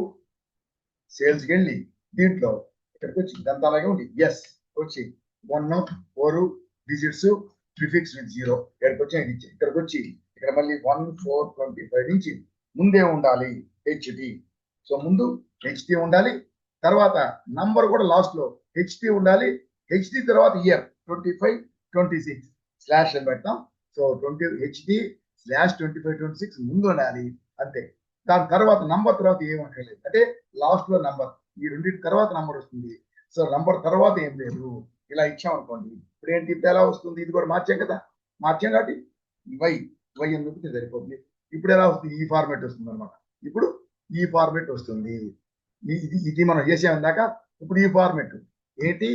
సేల్స్కి వెళ్ళి దీంట్లో ఇక్కడికి వచ్చి ఇదంతా అలాగే ఉంది. ఎస్ వచ్చి 1 4 డిజిట్స్ ప్రిఫిక్స్ విత్ 0 ఇక్కడికి వచ్చి ఇక్కడ మళ్ళీ 1 4 25 నుంచి ముందే ఉండాలి హెచ్డి. సో ముందు హెచ్డి ఉండాలి, తర్వాత నంబర్ కూడా లాస్ట్ లో హెచ్డి ఉండాలి. హెచ్డి తర్వాత ఇయర్ 25 26 స్లాష్ అని పెడతాం. సో హెచ్డి స్లాష్ 25 26 ముందు ఉండాలి, అంతే. దాని తర్వాత నంబర్ తర్వాత ఏమనలేదు, అంటే లాస్ట్ లో నంబర్, ఈ రెండింటి తర్వాత నంబర్ వస్తుంది. సో నంబర్ తర్వాత ఏం లేదు, ఇలా ఇచ్చాం అనుకోండి. ఇప్పుడు ఏంటి, ఇప్పుడు ఎలా వస్తుంది, ఇది కూడా మార్చాం కదా, మార్చాం కాబట్టి వై ఎందుకు సరిపోతుంది. ఇప్పుడు ఎలా వస్తుంది, ఈ ఫార్మేట్ వస్తుంది అనమాట. ఇప్పుడు ఈ ఫార్మేట్ వస్తుంది, ఇది మనం చేసాం ఇందాక. ఇప్పుడు ఈ ఫార్మేట్ ఏంటి,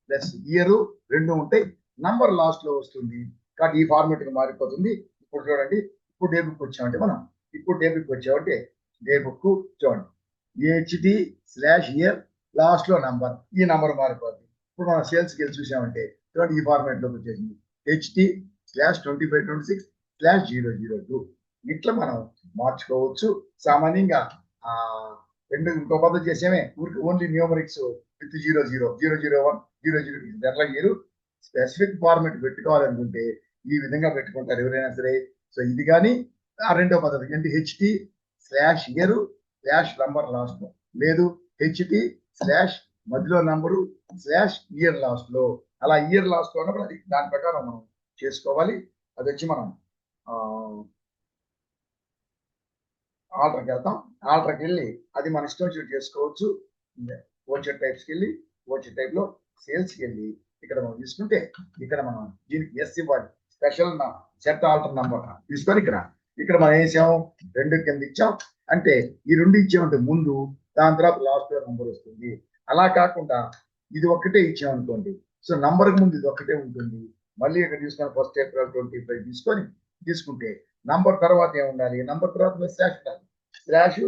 ప్లస్ ఇయర్ రెండు ఉంటాయి, నంబర్ లాస్ట్ లో వస్తుంది, కాబట్టి ఈ ఫార్మేట్ కి మారిపోతుంది. ఇప్పుడు చూడండి, ఇప్పుడు డే బుక్ వచ్చామంటే మనం, ఇప్పుడు డే బుక్ వచ్చామంటే డే బుక్ చూడండి, హెచ్డి స్లాష్ ఇయర్ లాస్ట్ లో నంబర్, ఈ నంబర్ మారిపోతుంది. ఇప్పుడు మనం సేల్స్కి వెళ్ళి చూసామంటే చూడండి, ఈ ఫార్మేట్ లోకి వచ్చేసింది, హెచ్డి స్లాష్ 25 26 స్లాష్ 002. ఇట్లా మనం మార్చుకోవచ్చు. సామాన్యంగా రెండు ఇంకో పద్ధతి చేసామే, ఓన్లీ న్యూమరిక్స్ విత్ 00 001 002 అట్లా మీరు స్పెసిఫిక్ ఫార్మేట్ పెట్టుకోవాలనుకుంటే ఈ విధంగా పెట్టుకుంటారు ఎవరైనా సరే. సో ఇది కానీ ఆ రెండో పద్ధతి ఏంటి, HD slash year slash number last లో, లేదు హెచ్డి స్లాష్ మధ్యలో నంబరు స్లాష్ ఇయర్ లాస్ట్ లో. అలా ఇయర్ లాస్ట్ లో ఉన్నప్పుడు అది దాని ప్రకారం మనం చేసుకోవాలి. అది వచ్చి మనం ఆల్టర్కి వెళ్తాం, ఆల్టర్కి వెళ్ళి అది మన ఇష్టం వచ్చి చేసుకోవచ్చు. ఓచర్ టైప్స్కి వెళ్ళి ఓచర్ టైప్ లో సేల్స్కి వెళ్ళి ఇక్కడ మనం తీసుకుంటే ఇక్కడ మనం దీనికి ఎస్ ఇవ్వాలి, స్పెషల్ సెట్ ఆల్టర్ నంబర్ తీసుకొని ఇక్కడ మనం వేసాము 2 కింద ఇచ్చాం, అంటే ఈ 2 ఇచ్చామంటే ముందు, దాని తర్వాత లాస్ట్ లో నంబర్ వస్తుంది. అలా కాకుండా ఇది ఒక్కటే ఇచ్చామనుకోండి, సో నంబర్ ముందు ఇది ఒక్కటే ఉంటుంది. మళ్ళీ ఇక్కడ తీసుకొని 1 ఏప్రిల్ 25 తీసుకుంటే నంబర్ తర్వాత ఏముండాలి, నంబర్ తర్వాత స్లాష్ ఉండాలి, స్లాష్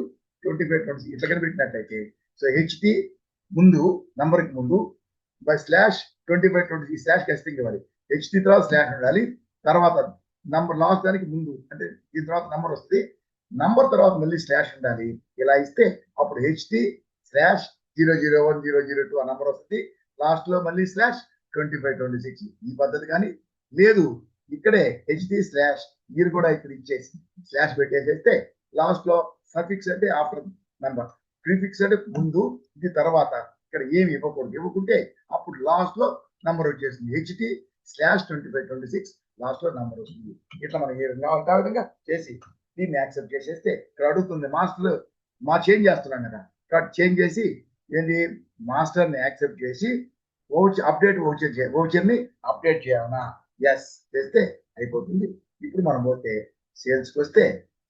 25 26 ఇట్లా కనిపెట్టినట్లయితే సో హెచ్డి ముందు నంబర్ కి ముందు బై స్లాష్ 25 26 స్లాష్ ఖచ్చితంగా ఇవ్వాలి. హెచ్డి తర్వాత స్లాష్ ఉండాలి, తర్వాత నంబర్ లాస్ట్ దానికి ముందు, అంటే దీని తర్వాత నంబర్ వస్తుంది, నంబర్ తర్వాత మళ్ళీ స్లాష్ ఉండాలి. ఇలా ఇస్తే అప్పుడు హెచ్డి స్లాష్ 001 002 ఆ నంబర్ వస్తుంది, లాస్ట్ లో మళ్ళీ స్లాష్ 25 26. ఈ పద్ధతి కానీ లేదు, ఇక్కడే హెచ్డి స్లాష్ మీరు కూడా ఇక్కడ ఇచ్చేసి స్లాష్ పెట్టేసేస్తే లాస్ట్ లో సఫిక్స్ అంటే ఆఫ్టర్ నంబర్, ప్రీఫిక్స్ అంటే ముందు, ఇది తర్వాత ఇక్కడ ఏమి ఇవ్వకుంటే అప్పుడు లాస్ట్ లో నంబర్ వచ్చేసింది, హెచ్డి స్లాష్ 25 26 లాస్ట్ లో నంబర్ వస్తుంది. ఇట్లా మనం ఏ విధంగా చేసి దీన్ని యాక్సెప్ట్ చేసేస్తే ఇక్కడ అడుగుతుంది మాస్టర్ చేంజ్ చేస్తున్నాం కదా, కాబట్టి చేంజ్ చేసి ఏంటి మాస్టర్ ని యాక్సెప్ట్ చేసి ఓచర్ ని అప్డేట్ చేయాలన్నా ఎస్ చేస్తే అయిపోతుంది. ఇప్పుడు మనం పోతే సేల్స్కి వస్తే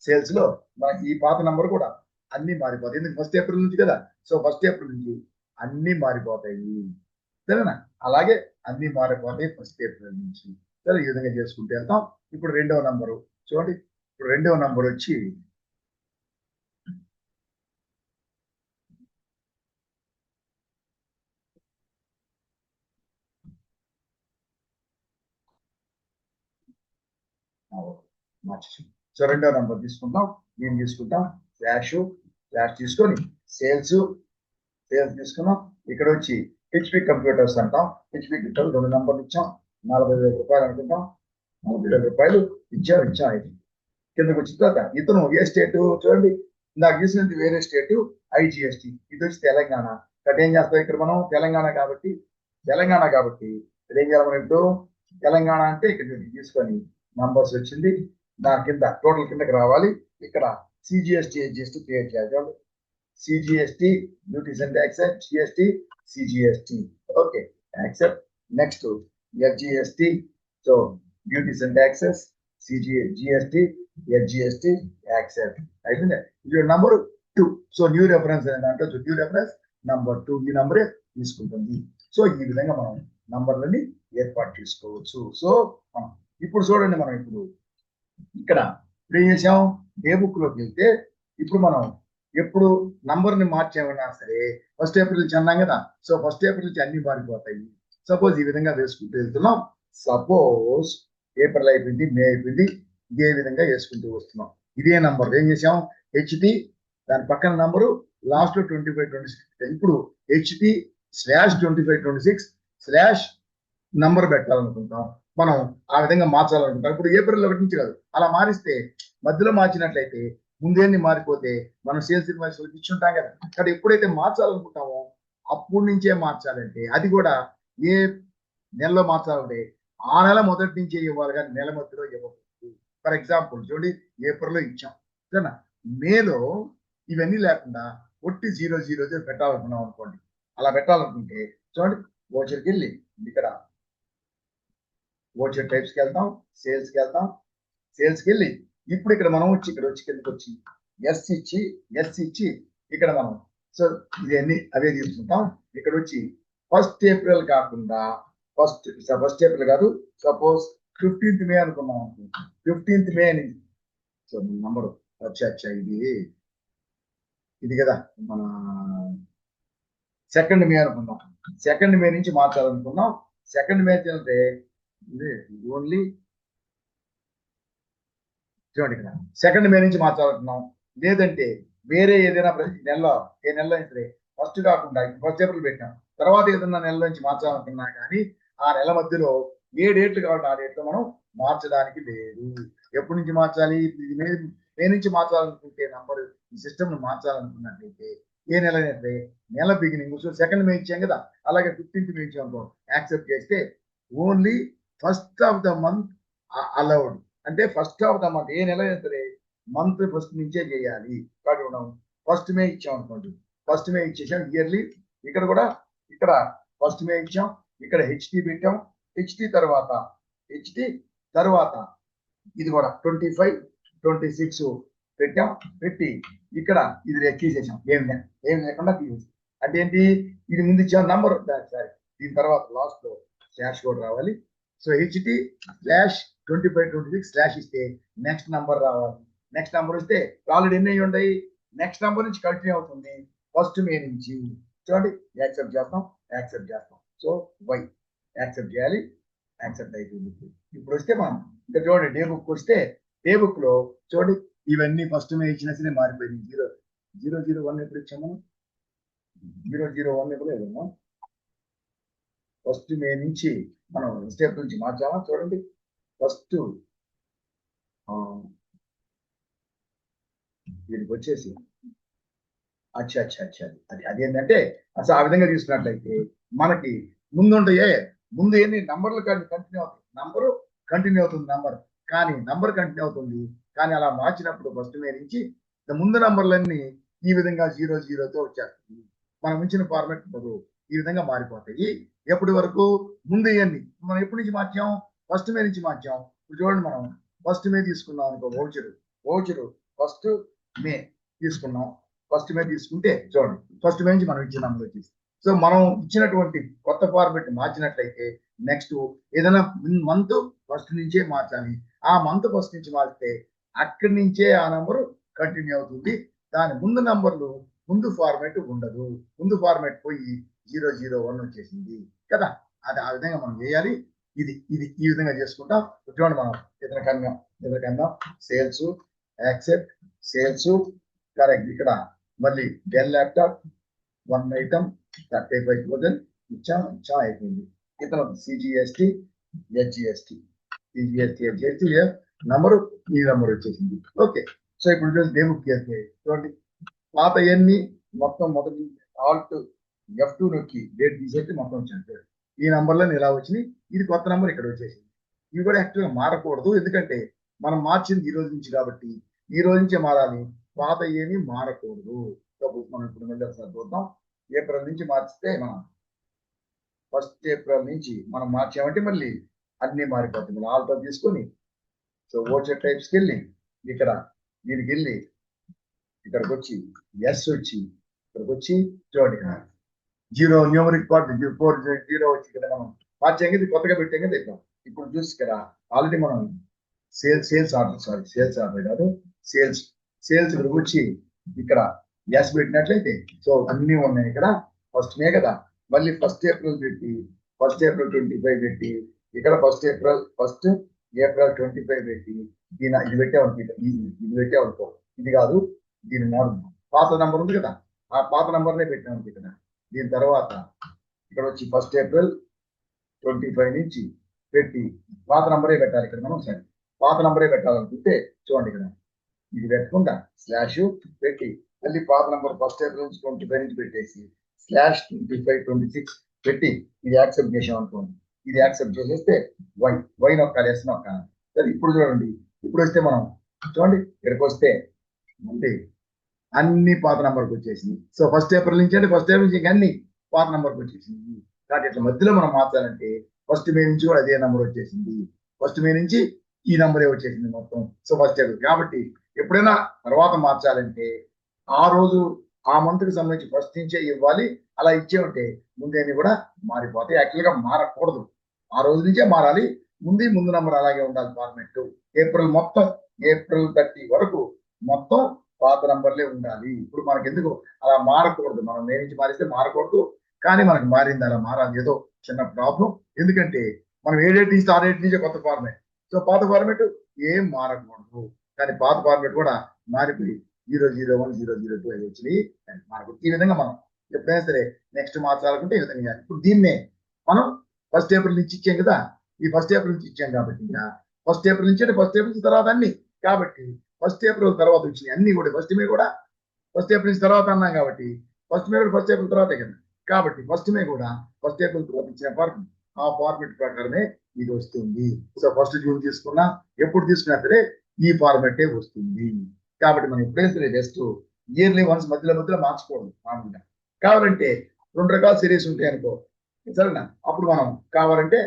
సేల్స్ లో మనకి ఈ పాత నంబర్ కూడా అన్ని మారిపోతాయి. ఎందుకు 1 ఏప్రిల్ నుంచి కదా. సో 1 ఏప్రిల్ నుంచి అన్ని మారిపోతాయి. సరేనా? అలాగే అన్ని మారిపోతాయి 1 ఏప్రిల్ నుంచి. సరే, ఈ విధంగా చేసుకుంటూ వెళ్తాం. ఇప్పుడు రెండవ నంబరు చూడండి. ఇప్పుడు రెండవ నంబర్ వచ్చి మార్చేసి. సో రెండవ నంబర్ తీసుకుంటాం. ఏం తీసుకుంటాం? స్లాష్ తీసుకొని సేల్స్ తీసుకున్నాం. ఇక్కడ వచ్చి హెచ్పి కంప్యూటర్స్ అంటాం. హెచ్పి కంప్యూటర్ 2 నంబర్లు ఇచ్చాం. 40,000 రూపాయలు అనుకుంటాం. 40,000 రూపాయలు ఇచ్చాం. అయితే కిందకు వచ్చిన తర్వాత ఇతను ఏ స్టేట్ చూడండి. నాకు చూసినది వేరే స్టేట్ ఐజిఎస్టి. ఇది వచ్చి తెలంగాణ. కాబట్టి ఏం చేస్తాం? ఇక్కడ మనం తెలంగాణ కాబట్టి ఏం చేయాలి మనం ఇప్పుడు? తెలంగాణ అంటే ఇక్కడ తీసుకొని నంబర్స్ వచ్చింది. దాని కింద టోటల్ కిందకి రావాలి. ఇక్కడ సిజిఎస్టి హెచ్జిఎస్టి క్రియేట్ చేయాలి. CGST duties and taxes, GST, CGST. Okay, accept. Next FGST. So duties and taxes, GST, FGST, accept. అయిపోయింది. ఇది నంబర్ 2. సో న్యూ రెఫరెన్స్ అనే దాంట్లో న్యూ రెఫరెన్స్ నంబర్ 2 ఈ నంబరే తీసుకుంటుంది. సో ఈ విధంగా మనం నంబర్లని ఏర్పాటు చేసుకోవచ్చు. సో ఇప్పుడు చూడండి, మనం ఇప్పుడు ఇక్కడ ఏం చేసాం? ఏ బుక్ లోకి వెళ్తే ఇప్పుడు మనం ఎప్పుడు నంబర్ని మార్చామన్నా సరే 1 ఏప్రిల్ నుంచి అన్నాం కదా. సో 1 ఏప్రిల్ నుంచి అన్ని మారిపోతాయి. సపోజ్ ఈ విధంగా వేసుకుంటూ వెళ్తున్నాం. సపోజ్ ఏప్రిల్ అయిపోయింది, మే అయిపోయింది, ఇదే విధంగా వేసుకుంటూ వస్తున్నాం. ఇదే నంబర్ ఏం చేసాం? హెచ్టి, దాని పక్కన నంబరు లాస్ట్ 2526. ఇప్పుడు హెచ్టి /2526 నంబర్ పెట్టాలనుకుంటాం. మనం ఆ విధంగా మార్చాలనుకుంటాం. ఇప్పుడు ఏప్రిల్ 1 నుంచి కాదు, అలా మారిస్తే మధ్యలో మార్చినట్లయితే ముందేన్ని మారిపోతే మనం సేల్స్ ఇన్వాయిస్ ఇచ్చుంటాం కదా. కాబట్టి ఎప్పుడైతే మార్చాలనుకుంటామో అప్పటి నుంచే మార్చాలంటే అది కూడా ఏ నెలలో మార్చాలంటే ఆ నెల మొదటి నుంచే ఇవ్వాలి, కానీ నెల మధ్యలో ఇవ్వకూడదు. ఫర్ ఎగ్జాంపుల్ చూడండి, ఏప్రిల్లో ఇచ్చాం సరేనా, మేలో ఇవన్నీ లేకుండా ఒట్టి 000 పెట్టాలనుకున్నాం అనుకోండి. అలా పెట్టాలనుకుంటే చూడండి, ఓచర్కి వెళ్ళి ఇక్కడ ఓచర్ టైప్స్కి వెళ్తాం, సేల్స్కి వెళ్తాం. సేల్స్కి వెళ్ళి ఇప్పుడు ఇక్కడ మనం వచ్చి కిందకి వచ్చి ఎస్ ఇచ్చి ఇక్కడ మనం సో ఇవన్నీ అవే తీసుకుంటాం. ఇక్కడ వచ్చి 1 ఏప్రిల్ కాకుండా ఫస్ట్ ఏప్రిల్ కాదు, సపోజ్ 15th మే అనుకున్నాం. 15th మే అని సో నంబరు వచ్చా ఇది కదా మన 2nd మే అనుకున్నాం. 2nd మే నుంచి మార్చాలనుకున్నాం. 2nd మే అంటే ఓన్లీ చూడండి, ఇక్కడ 2nd మే నుంచి మార్చాలనుకున్నాం. లేదంటే వేరే ఏదైనా నెలలో ఏ నెలలో సరే ఫస్ట్ కాకుండా 1 ఏప్రిల్ పెట్టాం, తర్వాత ఏదైనా నెల నుంచి మార్చాలనుకున్నా కానీ ఆ నెల మధ్యలో ఏ డేట్లు కాబట్టి ఆ డేట్లో మనం మార్చడానికి లేదు. ఎప్పటి నుంచి మార్చాలి? మే నుంచి మార్చాలనుకుంటే నంబర్ ఈ సిస్టమ్ ను మార్చాలనుకున్నట్లయితే ఏ నెల అయితే నెల బిగినింగ్. సో 2nd మే ఇచ్చాం కదా, అలాగే 15th మే ఇచ్చాం అనుకో, యాక్సెప్ట్ చేస్తే only first of the month allowed. అంటే ఫస్ట్ ఆఫ్ ద మంత్ ఏ నెల సరే మంత్ ఫస్ట్ నుంచే చేయాలి. కాబట్టి మనం 1st మే ఇచ్చాం అనుకోండి, 1st మే ఇచ్చేసాం ఇయర్లీ. ఇక్కడ కూడా ఇక్కడ 1st మే ఇచ్చాం, ఇక్కడ హెచ్టి పెట్టాం. హెచ్టి తర్వాత ఇది కూడా 25, 26 పెట్టాం. పెట్టి ఇక్కడ ఇది లెక్కేసేసాం. ఏం లేకుండా తీసేసాం. అంటే ఏంటి? ఇది ముందు ఇచ్చాం నంబర్, సారీ దీని తర్వాత లాస్ట్ లో స్లాష్ కూడా రావాలి. సో హెచ్టి /2526 ఇస్తే నెక్స్ట్ నంబర్ రావాలి. నెక్స్ట్ నంబర్ వస్తే ఆల్రెడీ ఎన్ని అయ్యి ఉంటాయి? నెక్స్ట్ నంబర్ నుంచి కంటిన్యూ అవుతుంది 1st మే నుంచి. చూడండి, యాక్సెప్ట్ చేస్తాం. సో వై యాక్సెప్ట్ చేయాలి, యాక్సెప్ట్ అయిపోయింది. ఇప్పుడు వస్తే మనం ఇంకా చూడండి, డే బుక్ వస్తే డే బుక్ లో చూడండి ఇవన్నీ 1st మే ఇచ్చినా సరే మారిపోయింది. 001 ఎప్పుడు ఇచ్చాము? 001 ఎప్పుడు ఏదమ్మా 1st మే నుంచి మనం స్టెప్ నుంచి మార్చామా? చూడండి, ఫస్ట్ దీనికి వచ్చేసి అచ్చా అది ఏంటంటే అసలు ఆ విధంగా తీసుకున్నట్లయితే మనకి ముందు ఎన్ని నంబర్లు కంటిన్యూ అవుతాయి. నంబరు కంటిన్యూ అవుతుంది, నంబర్ కంటిన్యూ అవుతుంది. కానీ అలా మార్చినప్పుడు 1st మే నుంచి ముందు నంబర్లన్నీ ఈ విధంగా 00తో వచ్చేస్తుంది. మనం ఉంచిన ఫార్మాట్ ఈ విధంగా మారిపోతాయి. ఎప్పటి వరకు? ముందు ఇవన్నీ మనం ఎప్పటి నుంచి మార్చాం? 1st మే నుంచి మార్చాం. ఇప్పుడు చూడండి, మనం 1st మే తీసుకున్నాం అనుకో, ఓచరు ఫస్ట్ మే తీసుకున్నాం. ఫస్ట్ మే తీసుకుంటే చూడండి, ఫస్ట్ మే నుంచి మనం ఇచ్చిన నంబర్ వచ్చేసి. సో మనం ఇచ్చినటువంటి కొత్త ఫార్మెట్ మార్చినట్లయితే నెక్స్ట్ ఏదైనా మంత్ ఫస్ట్ నుంచే మార్చాలి. ఆ మంత్ ఫస్ట్ నుంచి మార్చితే అక్కడి నుంచే ఆ నంబరు కంటిన్యూ అవుతుంది. దాని ముందు నంబర్లు ముందు ఫార్మెట్ ఉండదు. ముందు ఫార్మెట్ పోయి 001 వచ్చేసింది కదా. అది ఆ విధంగా మనం చేయాలి. ఇది ఇది ఈ విధంగా చేసుకుంటాం. చూడండి, మనం ఇతర సేల్స్ యాక్సెప్ట్ సేల్స్ కరెక్ట్. ఇక్కడ మళ్ళీ డెల్ ల్యాప్టాప్ 1 ఐటమ్ 35,000 ఇచ్చా అయిపోయింది. ఇతను సిజిఎస్టి హెచ్జిఎస్టి నంబరు ఈ నంబర్ వచ్చేసింది. ఓకే. సో ఇప్పుడు చూసి డేబుక్ చేస్తే చూడండి, పాత ఎన్ని మొత్తం మొదటి ఆల్ట్ F2 నొక్కి డేట్ తీసేస్తే మొత్తం వచ్చాను. ఈ నంబర్లో ఇలా వచ్చినాయి. ఇది కొత్త నంబర్ ఇక్కడ వచ్చేసింది. ఇవి కూడా యాక్చువల్గా మారకూడదు, ఎందుకంటే మనం మార్చింది ఈ రోజు నుంచి కాబట్టి ఈ రోజు నుంచే మారాలి. పాత ఏమి మారకూడదు. మనం ఇప్పుడు మళ్ళీ ఒకసారి చూద్దాం. ఏప్రిల్ నుంచి మార్చితే మనం ఫస్ట్ ఏప్రిల్ నుంచి మనం మార్చామంటే మళ్ళీ అన్ని మారిపోతుంది. ఆల్టో తీసుకొని సో ఓచర్ టైప్స్కి వెళ్ళి ఇక్కడ దీనికి వెళ్ళి ఇక్కడికి వచ్చి ఎస్ వచ్చి ఇక్కడికి వచ్చి చూడండి, జీరో న్యూమరిక్ పార్ట్ 4 వచ్చి ఇక్కడ మనం మార్చాం కదా, కొత్తగా పెట్టాం కదా. ఇప్పుడు చూసి ఇక్కడ ఆల్రెడీ మనం సేల్స్ ఆర్డర్ కాదు, సేల్స్ ఇక్కడికి వచ్చి ఇక్కడ ఎస్ పెట్టినట్లయితే సో అన్ని ఉన్నాయి. ఇక్కడ ఫస్ట్ మే కదా, మళ్ళీ ఫస్ట్ ఏప్రిల్ పెట్టి ఫస్ట్ ఏప్రిల్ 25 పెట్టి ఇక్కడ ఫస్ట్ ఏప్రిల్ 25 పెట్టి ఇది పెట్టామనుకో ఇది కాదు, దీని మోడల్ పాత నంబర్ ఉంది కదా, ఆ పాత నంబర్నే పెట్టాము ఇక్కడ. దీని తర్వాత ఇక్కడ వచ్చి ఫస్ట్ ఏప్రిల్ 25 నుంచి పెట్టి పాత నంబరే పెట్టాలి. ఇక్కడ మనం సరే పాత నంబరే పెట్టాలనుకుంటే చూడండి, ఇక్కడ ఇది పెట్టకుండా స్లాష్ పెట్టి మళ్ళీ పాత నంబర్ ఫస్ట్ ఏప్రిల్ నుంచి 25 నుంచి పెట్టేసి స్లాష్ 2526 పెట్టి ఇది యాక్సెప్ట్ చేసాం అనుకోండి. ఇది యాక్సెప్ట్ చేసేస్తే వై నొక్కాలి, ఎస్ నొక్కాలి. సరే ఇప్పుడు చూడండి, ఇప్పుడు వస్తే మనం చూడండి ఇక్కడికి వస్తే మళ్ళీ అన్ని పాత నంబర్కి వచ్చేసింది. సో ఫస్ట్ ఏప్రిల్ నుంచి అంటే ఫస్ట్ ఏప్రిల్ నుంచి అన్ని పాత నంబర్కి వచ్చేసింది. కాబట్టి ఇట్లా మధ్యలో మనం మార్చాలంటే ఫస్ట్ మే నుంచి కూడా అదే నంబర్ వచ్చేసింది. ఫస్ట్ మే నుంచి ఈ నంబరే వచ్చేసింది మొత్తం. సో ఫస్ట్ ఏప్రిల్ కాబట్టి ఎప్పుడైనా తర్వాత మార్చాలంటే ఆ రోజు ఆ మంత్ కి సంబంధించి ఫస్ట్ నుంచే ఇవ్వాలి. అలా ఇచ్చేమంటే ముందేని కూడా మారిపోతాయి. యాక్చువల్గా మారకూడదు, ఆ రోజు నుంచే మారాలి. ముందు నంబర్ అలాగే ఉండాలి ఫార్మెట్. ఏప్రిల్ 30 వరకు మొత్తం పాత నంబర్లే ఉండాలి. ఇప్పుడు మనకి ఎందుకు అలా మారకూడదు, మనం మే నుంచి మారిస్తే మారకూడదు, కానీ మనకు మారింది అలా మారాలి. ఏదో చిన్న ప్రాబ్లం, ఎందుకంటే మనం ఏ డేట్ నుంచి ఆ డేట్ నుంచే కొత్త ఫార్మెట్. సో పాత ఫార్మెట్ ఏం మారకూడదు, కానీ పాత ఫార్మెట్ కూడా మారిపోయి 001 002 అవి వచ్చినాయి మారకూడదు. ఈ విధంగా మనం ఎప్పుడైనా సరే నెక్స్ట్ మార్చాలనుకుంటే ఈ విధంగా. ఇప్పుడు దీన్నే మనం ఫస్ట్ ఏప్రిల్ నుంచి ఇచ్చాం కదా, ఈ ఫస్ట్ ఏప్రిల్ నుంచి ఇచ్చాం కాబట్టి ఇంకా ఫస్ట్ ఏప్రిల్ నుంచి అంటే ఫస్ట్ ఏప్రిల్ తర్వాత అన్ని కాబట్టి ఫస్ట్ ఏప్రిల్ తర్వాత వచ్చినాయి అన్ని కూడా. ఫస్ట్ మే కూడా ఫస్ట్ ఏప్రిల్ నుంచి తర్వాత అన్నాం కాబట్టి ఫస్ట్ మే కూడా ఫస్ట్ ఏప్రిల్ తర్వాతే కదా, కాబట్టి ఫస్ట్ మే కూడా ఫస్ట్ ఏప్రిల్ తర్వాత ఇచ్చిన ఫార్మెట్, ఆ ఫార్మెట్ ప్రకారమే ఇది వస్తుంది. సో ఫస్ట్ జూన్ తీసుకున్నా ఎప్పుడు తీసుకున్నా సరే ఈ ఫార్మెటే వస్తుంది. కాబట్టి మనం ఎప్పుడైనా సరే జస్ట్ ఇయర్లీ వన్స్ మధ్యలో మార్చుకోవడం మామూలుగా. కావాలంటే 2 రకాల సిరీస్ ఉంటాయి అనుకో, సరేనా, అప్పుడు మనం కావాలంటే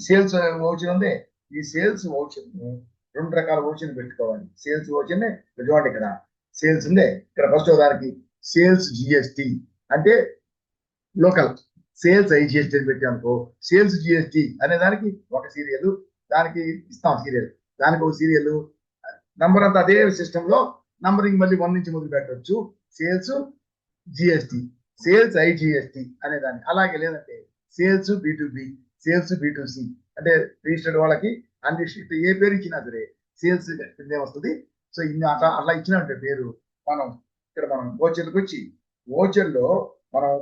సేల్స్ వౌచర్ ఉంది, ఈ సేల్స్ వౌచర్ 2 రకాల వౌచర్ పెట్టుకోవాలి. సేల్స్ వౌచర్ చూడండి, ఇక్కడ సేల్స్ ఉంది. ఇక్కడ ఫస్ట్ దానికి సేల్స్ జిఎస్టి అంటే లోకల్, సేల్స్ ఐజిఎస్టి అని పెట్టామనుకో సేల్స్ జిఎస్టి అనే దానికి ఒక సీరియల్, దానికి ఇస్తాం సీరియల్, దానికి ఒక సీరియల్ నంబర్ అంతా అదే సిస్టమ్ లో నంబరింగ్ మళ్ళీ 1 నుంచి మొదలు పెట్టవచ్చు. సేల్స్ జిఎస్టి, సేల్స్ ఐజిఎస్టి అనే దాన్ని. అలాగే లేదంటే సేల్స్ B2B, సేల్స్ B2C అంటే రిజిస్టర్డ్ వాళ్ళకి అన్రిజిస్టర్డ్ ఏ పేరు ఇచ్చినా సరే సేల్స్ కిందే వస్తుంది. సో ఇన్ని అట్లా ఇచ్చినట్టే పేరు. మనం ఇక్కడ మనం ఓచర్లకు వచ్చి ఓచర్లో మనం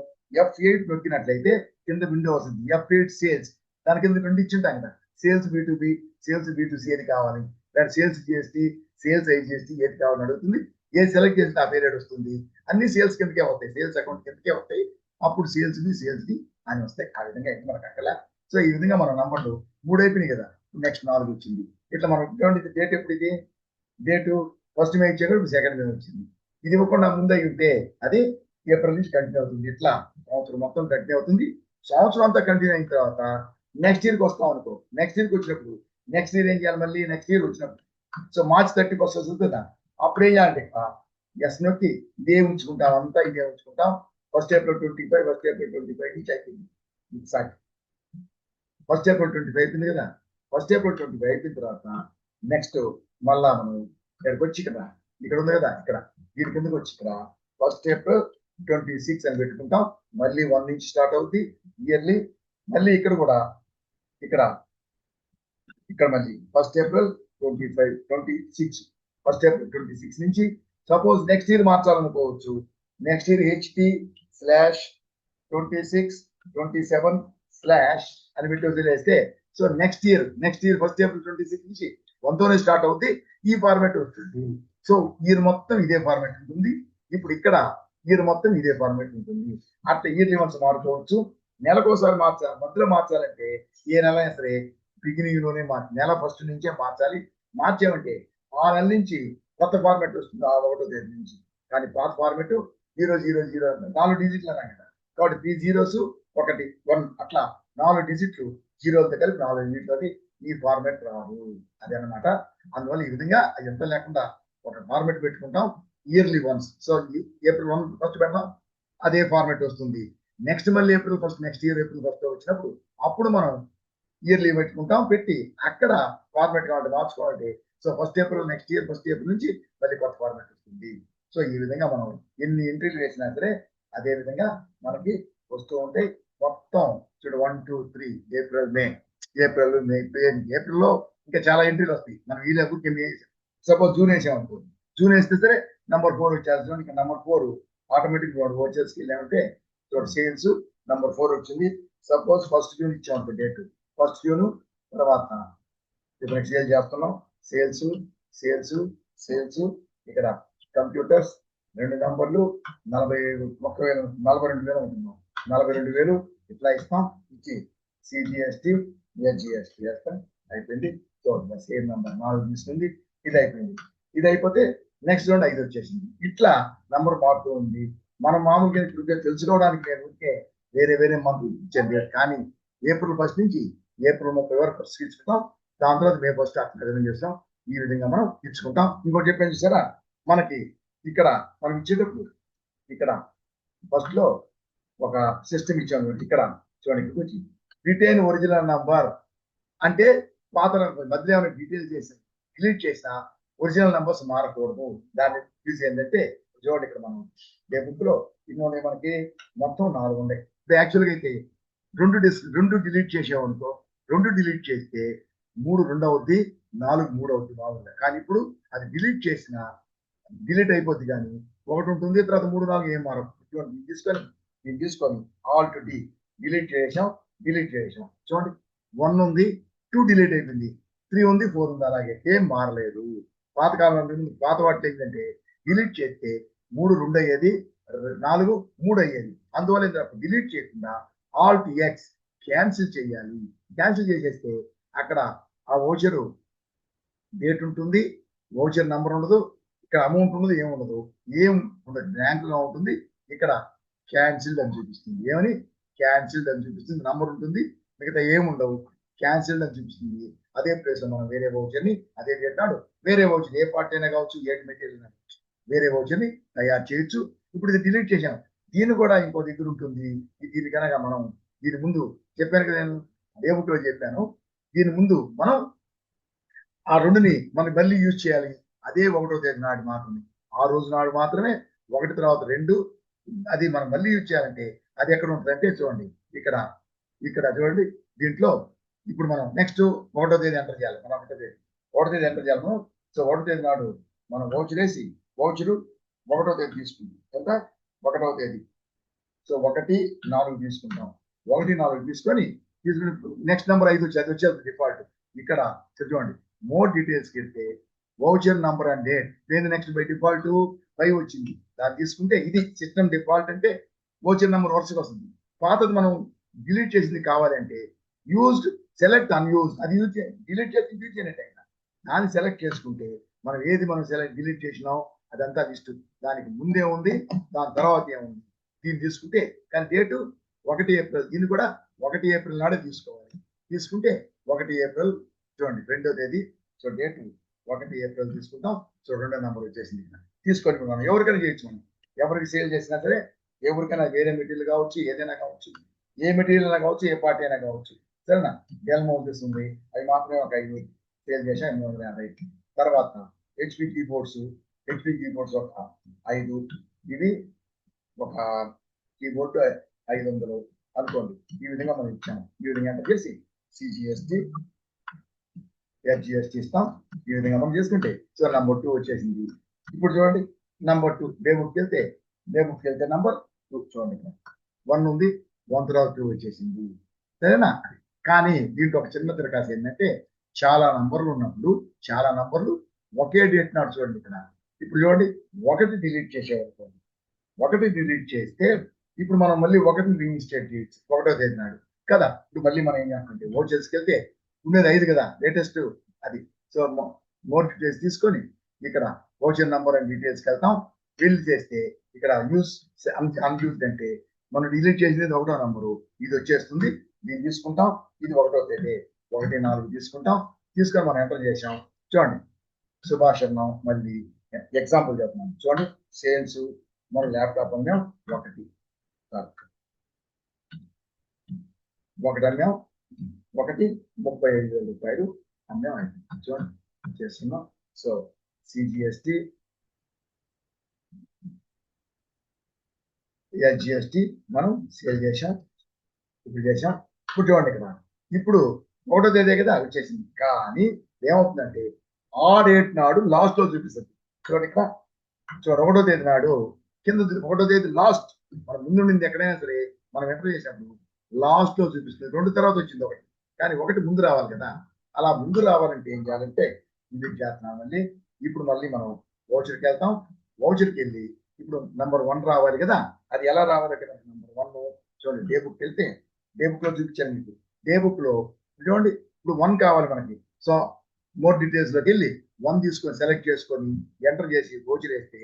F8 నొక్కినట్లయితే కింద విండో వస్తుంది, F8 సేల్స్. దాని కింద 2 ఇచ్చింటాం కదా, సేల్స్ B2B, సేల్స్ B2C ఏది కావాలి, దాని సేల్స్ జిఎస్టి, సేల్స్ ఐజిఎస్టి ఏది కావాలని అడుగుతుంది. ఏది సెలెక్ట్ చేస్తే ఆ పేరు వస్తుంది. అన్ని సేల్స్ కిందకే వస్తాయి, సేల్స్ అకౌంట్ కిందకే వస్తాయి. అప్పుడు సేల్స్ డి అని వస్తాయి. ఆ విధంగా అయితే మనకు అక్కడ. సో ఈ విధంగా మన నంబర్లు 3 అయిపోయినాయి కదా, నెక్స్ట్ 4 వచ్చింది. ఇట్లా మనం డేట్ ఎప్పుడు ఇది డేటు ఫస్ట్ మే ఇచ్చాడు, ఇప్పుడు సెకండ్ మే వచ్చింది. ఇది ఇవ్వకుండా ముందే ఉంటే అది ఏప్రిల్ నుంచి కంటిన్యూ అవుతుంది. ఇట్లా సంవత్సరం మొత్తం కంటిన్యూ అవుతుంది. సంవత్సరం అంతా కంటిన్యూ అయిన తర్వాత నెక్స్ట్ ఇయర్కి వస్తాం అనుకో, నెక్స్ట్ ఇయర్కి వచ్చినప్పుడు నెక్స్ట్ ఇయర్ ఏం చేయాలి, మళ్ళీ నెక్స్ట్ ఇయర్ వచ్చినప్పుడు సో మార్చ్ 31 వస్తుంది కదా, అప్పుడు ఏం చేయాలంటే ఎస్ నొక్కి ఇదే ఉంచుకుంటాం, అంతా ఇదే ఉంచుకుంటాం. ఫస్ట్ ఏప్రిల్ 25, ఫస్ట్ ఏప్రిల్ 25 నుంచి అయిపోయింది. ఫస్ట్ ఏప్రిల్ 25 అయిపోయింది కదా. ఫస్ట్ ఏప్రిల్ 25 అయిపోయిన తర్వాత నెక్స్ట్ మళ్ళా మనం ఇక్కడికి వచ్చి ఇక్కడ ఉంది కదా, ఇక్కడ వీటి కిందకి వచ్చి ఇక్కడ ఫస్ట్ ఏప్రిల్ 26 అని పెట్టుకుంటాం. మళ్ళీ 1 నుంచి స్టార్ట్ అవుతుంది ఇయర్లీ. మళ్ళీ ఇక్కడ కూడా ఇక్కడ మళ్ళీ ఫస్ట్ ఏప్రిల్ 26 ఫస్ట్ ఏప్రిల్ 26 నుంచి సపోజ్ నెక్స్ట్ ఇయర్ మార్చాలనుకోవచ్చు. నెక్స్ట్ ఇయర్ HT/26/27/ అని పెట్టి వదిలేస్తే so next year first April 26 నుంచి 1తోనే స్టార్ట్ అవుతుంది. ఈ ఫార్మాట్ వస్తుంది. సో ఇయర్ మొత్తం ఇదే ఫార్మాట్ ఉంటుంది. ఇప్పుడు ఇక్కడ ఇయర్ మొత్తం ఇదే ఫార్మాట్ ఉంటుంది. అట్లా ఇయర్లీ వన్స్ మారుకోవచ్చు. నెలకోసారి మార్చాలి. మధ్యలో మార్చాలంటే ఏ నెల అయినా సరే బిగినింగ్ లోనే నెల ఫస్ట్ నుంచే మార్చాలి. మార్చామంటే ఆ నెల నుంచి కొత్త ఫార్మాట్ వస్తుంది ఆ 1వ తేదీ నుంచి. కానీ పాత ఫార్మాట్ 000 4 డిజిట్లు అన్నా కదా. కాబట్టి 3 zeros 1 1 అట్లా 4 డిజిట్లు జీరోలతో కలిపి 4 డిజిట్లు అది ఈ ఫార్మాట్ రాదు. అది అన్నమాట. అందువల్ల ఈ విధంగా ఎంత లేకుండా ఒక ఫార్మాట్ పెట్టుకుంటాం yearly once. So April 1 first పెడతాం, అదే ఫార్మాట్ వస్తుంది. నెక్స్ట్ మళ్ళీ April first next year April first వచ్చినప్పుడు అప్పుడు మనం ఇయర్లీ పెట్టుకుంటాం. పెట్టి అక్కడ ఫార్మాట్ కావాలి మార్చుకోవాలి. So first April next year first April నుంచి మళ్ళీ కొత్త ఫార్మాట్ వస్తుంది. సో ఈ విధంగా మనం ఎన్ని ఎంట్రీలు వేసినా సరే అదే విధంగా మనకి వస్తూ ఉంటాయి. మొత్తం చూడు 1 2 3 ఏప్రిల్ మే ఏప్రిల్లో ఇంకా చాలా ఎంట్రీలు వస్తాయి. మనం ఈ లెక్కకి సపోజ్ జూన్ వేసామనుకో, జూన్ వేస్తే సరే నంబర్ 4 వచ్చేస్తాం. ఇంకా నంబర్ 4 ఆటోమేటిక్ వచ్చేసి వెళ్ళామంటే చూడండి సేల్స్ నంబర్ 4 వచ్చింది. సపోజ్ ఫస్ట్ జూన్ ఇచ్చామంటే డేట్ ఫస్ట్ జూన్ తర్వాత ఇప్పుడు సేల్ చేస్తున్నాం. సేల్స్ ఇక్కడ కంప్యూటర్స్ 2 నంబర్లు 42,000 ఉంటున్నాం. 42,000 ఇట్లా ఇస్తాం. ఇచ్చి CGST SGST వేస్తాం. అయిపోయింది. చూడండి సేమ్ నంబర్ 4 తీసుకుంది. ఇది అయిపోయింది. ఇది అయిపోతే నెక్స్ట్ రౌండ్ 5 వచ్చేసింది. ఇట్లా నంబర్ మారుతూ ఉంది. మనం మామూలుగా ఇప్పుడు తెలుసుకోవడానికి నేను ఉంటే వేరే మంత్ ఇచ్చేది. కానీ ఏప్రిల్ 1 నుంచి ఏప్రిల్ 30 వరకు ఫస్ట్ ఇచ్చుకుంటాం. దాని తర్వాత మే 1 అర్థం చేస్తాం. ఈ విధంగా మనం ఇచ్చుకుంటాం. ఇంకోటి చెప్పాను చూసారా, మనకి ఇక్కడ మనం ఇచ్చేటప్పుడు ఇక్కడ ఫస్ట్ లో ఒక సిస్టమ్ ఇచ్చాము. ఇక్కడ చూడండి రిటైన్ ఒరిజినల్ నంబర్ అంటే పాత మధ్యలో ఏమైనా డీటెయిల్ చేసి డిలీట్ చేసినా ఒరిజినల్ నంబర్స్ మారకూడదు. దాన్ని యూజ్ ఏంటంటే చూడండి ఇక్కడ మనం ఏ బుక్ లో ఇన్ని మనకి మొత్తం 4 ఉన్నాయి. ఇప్పుడు యాక్చువల్గా అయితే 2 డిలీట్ చేసామనుకో, 2 డిలీట్ చేస్తే 3 2 అవుద్ది, 4 3 అవుద్ది మామూలుగా. కానీ ఇప్పుడు అది డిలీట్ అయిపోద్ది. కానీ 1 ఉంటుంది, తర్వాత 3 4 ఏం మారదు. తీసుకొని ఆల్ టు డిలీట్ చేసాం. చూడండి 1 ఉంది, 2 డిలీట్ అయిపోయింది, 3 ఉంది, 4 ఉంది. అలాగే ఏం మారలేదు. పాతకాలం పాత వాటి ఏంటంటే డిలీట్ చేస్తే 3 2 అయ్యేది, 4 3 అయ్యేది. అందువల్ల డిలీట్ చేయకుండా ఆల్ట్ ఎక్స్ క్యాన్సిల్ చేయాలి. క్యాన్సిల్ చేసేస్తే అక్కడ ఆ ఓచరు డేట్ ఉంటుంది, ఓచర్ నంబర్ ఉండదు, ఇక్కడ అమౌంట్ ఉండదు, ఏముండదు. ఏం ఉండదు, బ్యాంక్ లో ఉంటుంది. ఇక్కడ క్యాన్సిల్డ్ అని చూపిస్తుంది. ఏమని క్యాన్సిల్డ్ అని చూపిస్తుంది. నంబర్ ఉంటుంది, మిగతా ఏముండవు. క్యాన్సిల్డ్ అని చూపిస్తుంది. అదే ప్లేస్ లో మనం వేరే వౌచర్ ని అదే డేట్ నాడు వేరే వౌచర్ ఏ పార్ట్ అయినా కావచ్చు, ఏ మెటీరియల్ వేరే వౌచర్ ని తయారు చేయొచ్చు. ఇప్పుడు ఇది డిలీట్ చేసాం. దీన్ని కూడా ఇంకో దగ్గర ఉంటుంది. దీని కనుక మనం దీని ముందు చెప్పాను కదా, నేను ఏ బుక్ లో చెప్పాను. దీని ముందు మనం ఆ 2ని మనం మళ్ళీ యూజ్ చేయాలి. అదే 1వ తేదీ నాడు మాత్రమే, ఆ రోజు నాడు మాత్రమే 1 తర్వాత 2 అది మనం మళ్ళీ యూజ్ చేయాలంటే అది ఎక్కడ ఉంటుంది అంటే చూడండి ఇక్కడ చూడండి. దీంట్లో ఇప్పుడు మనం నెక్స్ట్ 1వ తేదీ ఎంటర్ చేయాలి. మనం 1వ తేదీ ఎంటర్ చేయాలి మనం. సో 1వ తేదీ నాడు మనం వౌచర్ వేసి వౌచరు 1వ తేదీ తీసుకుంటాం. ఎంత 1వ తేదీ. సో 1 4 తీసుకుంటాం. 1 4 తీసుకుని నెక్స్ట్ నెంబర్ 5 వచ్చేది డిఫాల్ట్. ఇక్కడ చూడండి మోర్ డీటెయిల్స్ కి వెళ్తే వౌచర్ నంబర్ అండ్ డేట్ దేని నెక్స్ట్ బై డిఫాల్ట్ 5 వచ్చింది. దాన్ని తీసుకుంటే ఇది సిస్టమ్ డిఫాల్ట్ అంటే వౌచర్ నంబర్ వరుసగా వస్తుంది. పాతది మనం డిలీట్ చేసింది కావాలంటే యూజ్డ్ సెలెక్ట్ అన్యూజ్డ్ అది యూజ్ డిలీట్ చేసి యూజ్ చేయనట్టు దాన్ని సెలెక్ట్ చేసుకుంటే మనం ఏది మనం డిలీట్ చేసినాం అదంతా లిస్ట్. దానికి ముందే ఉంది, దాని తర్వాత ఏముంది దీన్ని తీసుకుంటే. కానీ డేటు 1 ఏప్రిల్, దీన్ని కూడా 1 ఏప్రిల్ నాడే తీసుకోవాలి. తీసుకుంటే 1 ఏప్రిల్ చూడండి 2వ తేదీ. సో డేట్ 1 ఏప్రిల్ తీసుకుంటాం. సో 2వ నెంబర్ వచ్చేసింది ఇక్కడ. తీసుకొని మనం ఎవరికైనా చేయొచ్చు. మనం ఎవరికి సేల్ చేసినా సరే, ఎవరికైనా వేరే మెటీరియల్ కావచ్చు, ఏదైనా కావచ్చు, ఏ మెటీరియల్ అయినా కావచ్చు, ఏ పార్టీ అయినా కావచ్చు. సరేనా? డెల్ మౌంటెస్ ఉంది, అవి మాత్రమే ఒక 5 సేల్ చేసాం, 850. తర్వాత హెచ్పి కీబోర్డ్స్ ఒక 5, ఇది ఒక కీబోర్డ్ 500 అనుకోండి. ఈ విధంగా మనం ఇచ్చాము. ఈ విధంగా ఎంటర్ చేసి సిజిఎస్టి FGST ఇస్తాం. ఈ విధంగా మనం చేసుకుంటే సో నంబర్ 2 వచ్చేసింది. ఇప్పుడు చూడండి నంబర్ 2 డే బుక్ వెళ్తే నంబర్ 2 చూడండి, 1 ఉంది, 1 తర్వాత 2 వచ్చేసింది. సరేనా? కానీ దీంట్లో ఒక చిన్న తిరకాసు ఏంటంటే చాలా నంబర్లు ఒకే డేట్ నాడు చూడండి ఇక్కడ. ఇప్పుడు చూడండి 1 డిలీట్ చేసేవారు. 1 డిలీట్ చేస్తే ఇప్పుడు మనం మళ్ళీ 1 రీఇన్స్టేట్ చేయొచ్చు 1వ తేదీ నాడు కదా. ఇప్పుడు మళ్ళీ మనం ఏం చేస్తామంటే ఓచర్స్కి వెళ్తే ఉండేది 5 కదా, లేటెస్ట్ అది. సో మోర్ డీటెయిల్స్ తీసుకొని ఇక్కడ ఓచర్ నంబర్ అండ్ డీటెయిల్స్కి వెళ్తాం. ఫిల్ చేస్తే ఇక్కడ యూస్ అన్యూస్డ్ అంటే మనం డిలీట్ చేసినది 1వ నంబరు, ఇది వచ్చేస్తుంది. దీన్ని తీసుకుంటాం, ఇది 1వ తేదీ 1/4 తీసుకుంటాం. తీసుకొని మనం ఎంటర్ చేసాం. చూడండి సుభాష్ అన్నాం. మళ్ళీ ఎగ్జాంపుల్ చెప్తున్నాం చూడండి. సేల్స్ మన ల్యాప్టాప్ అమ్మాం 1 అమ్మాం, 35,000 రూపాయలు అమ్మాం. చూడండి చేస్తున్నాం. సో సిజిఎస్టి ఎస్జిఎస్టి మనం సేల్ చేసాం. ఇప్పుడు చూడండి ఇక్కడ. ఇప్పుడు 1వ తేదీ కదా వచ్చేసింది. కానీ ఏమవుతుందంటే ఆ డేట్ నాడు లాస్ట్ లో చూపిస్తుంది. చూడండి ఇక్కడ. 1వ తేదీ నాడు కింద 1వ తేదీ లాస్ట్. మనం ముందు ఉండింది ఎక్కడైనా సరే మనం ఎంటర్ చేసినప్పుడు లాస్ట్ లో చూపిస్తుంది. 2 తర్వాత వచ్చింది 1, కానీ 1 ముందు రావాలి కదా. అలా ముందు రావాలంటే ఏం చేయాలంటే ఇది చేస్తున్నాం. ఇప్పుడు మళ్ళీ మనం వౌచర్కి వెళ్తాం. వౌచర్కి వెళ్ళి ఇప్పుడు నంబర్ 1 రావాలి కదా. అది ఎలా రావాలంటే నంబర్ 1 చూడండి. డే బుక్ వెళ్తే డే బుక్ లో చూపించాను మీకు. డే బుక్ లో చూడండి ఇప్పుడు 1 కావాలి మనకి. సో మోర్ డీటెయిల్స్ లోకి వెళ్ళి 1 తీసుకొని సెలెక్ట్ చేసుకొని ఎంటర్ చేసి వౌచర్ వేస్తే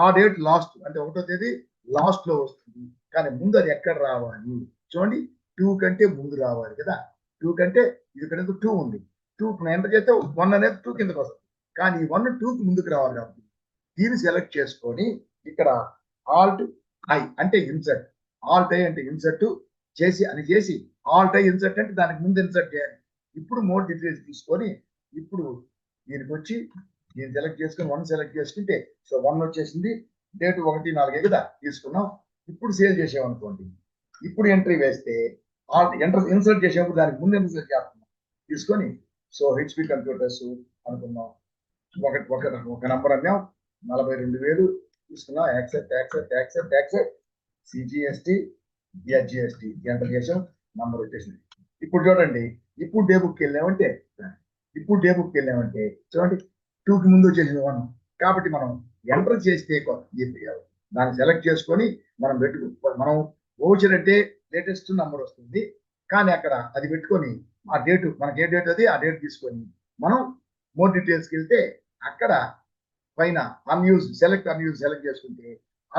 ఆ డేట్ లాస్ట్ అంటే 1వ తేదీ లాస్ట్ లో వస్తుంది. కానీ ముందు అది ఎక్కడ రావాలి చూడండి. 2 కంటే ముందు రావాలి కదా. 2 కంటే ఇది ఇక్కడ 2 ఉంది. 2 ఎంటర్ చేస్తే 1 అనేది 2 కిందకి వస్తుంది. కానీ 1 2కి ముందుకు రావాలి కాబట్టి దీన్ని సెలెక్ట్ చేసుకొని ఇక్కడ ఆల్ట్ ఐ అంటే ఇన్సర్ట్, ఆల్ట్ ఐ అంటే ఇన్సర్ట్ చేసి ఆల్ట్ ఐ ఇన్సర్ట్ అంటే దానికి ముందు ఇన్సర్ట్ చేయాలి. ఇప్పుడు మోర్ డీటెయిల్స్ తీసుకొని ఇప్పుడు దీనికి వచ్చి దీన్ని సెలెక్ట్ చేసుకొని 1 సెలెక్ట్ చేసుకుంటే సో 1 వచ్చేసింది. డేట్ 1/4 కదా తీసుకున్నాం. ఇప్పుడు సేల్ చేసామనుకోండి. ఇప్పుడు ఎంట్రీ వేస్తే ఇన్సర్ట్ చేసేప్పుడు దానికి ముందు ఇన్సర్ట్ చేస్తున్నాం తీసుకొని. సో హెచ్పి కంప్యూటర్స్ అనుకున్నాం. ఒక నంబర్ అన్నాం 42,000 తీసుకున్నాం. యాక్సెప్ట్ సిజిఎస్టి ఎస్జిఎస్టి ఎంటర్ చేసాం. నంబర్ వచ్చేసింది. ఇప్పుడు చూడండి. ఇప్పుడు డే బుక్కి వెళ్ళామంటే చూడండి 2కి ముందు వచ్చేసింది 1. కాబట్టి మనం ఎంటర్ చేస్తే దాన్ని సెలెక్ట్ చేసుకొని మనం ఓచర్ అంటే లేటెస్ట్ నంబర్ వస్తుంది. కానీ అక్కడ అది పెట్టుకొని ఆ డేట్ మనకి ఏ డేట్ అది ఆ డేట్ తీసుకొని మనం మోర్ డీటెయిల్స్కి వెళ్తే అక్కడ పైన సెలెక్ట్ చేసుకుంటే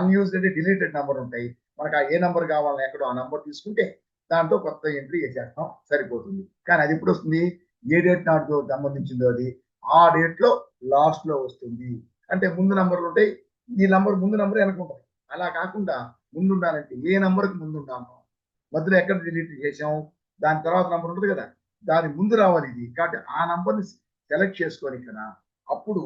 అన్యూజ్డ్ అంటే డిలీటెడ్ నంబర్ ఉంటాయి. మనకు ఏ నంబర్ కావాలని ఎక్కడో ఆ నంబర్ తీసుకుంటే దాంట్లో కొత్త ఎంట్రీ వేసేస్తాం, సరిపోతుంది. కానీ అది ఎప్పుడు వస్తుంది? ఏ డేట్ నాటితో సంబంధించిందో అది ఆ డేట్ లో లాస్ట్ లో వస్తుంది. అంటే ముందు నంబర్లు ఉంటాయి, ఈ నంబర్ ముందు నంబర్ వెనకుంటాయి. అలా కాకుండా ముందు ఉండాలంటే ఏ నంబర్కి ముందు ఉంటాము, మధ్యలో ఎక్కడ డిలీట్ చేసాం దాని తర్వాత నంబర్ ఉంటుంది కదా, దాని ముందు రావాలి ఇది. కాబట్టి ఆ నంబర్ని సెలెక్ట్ చేసుకొని ఇక్కడ అప్పుడు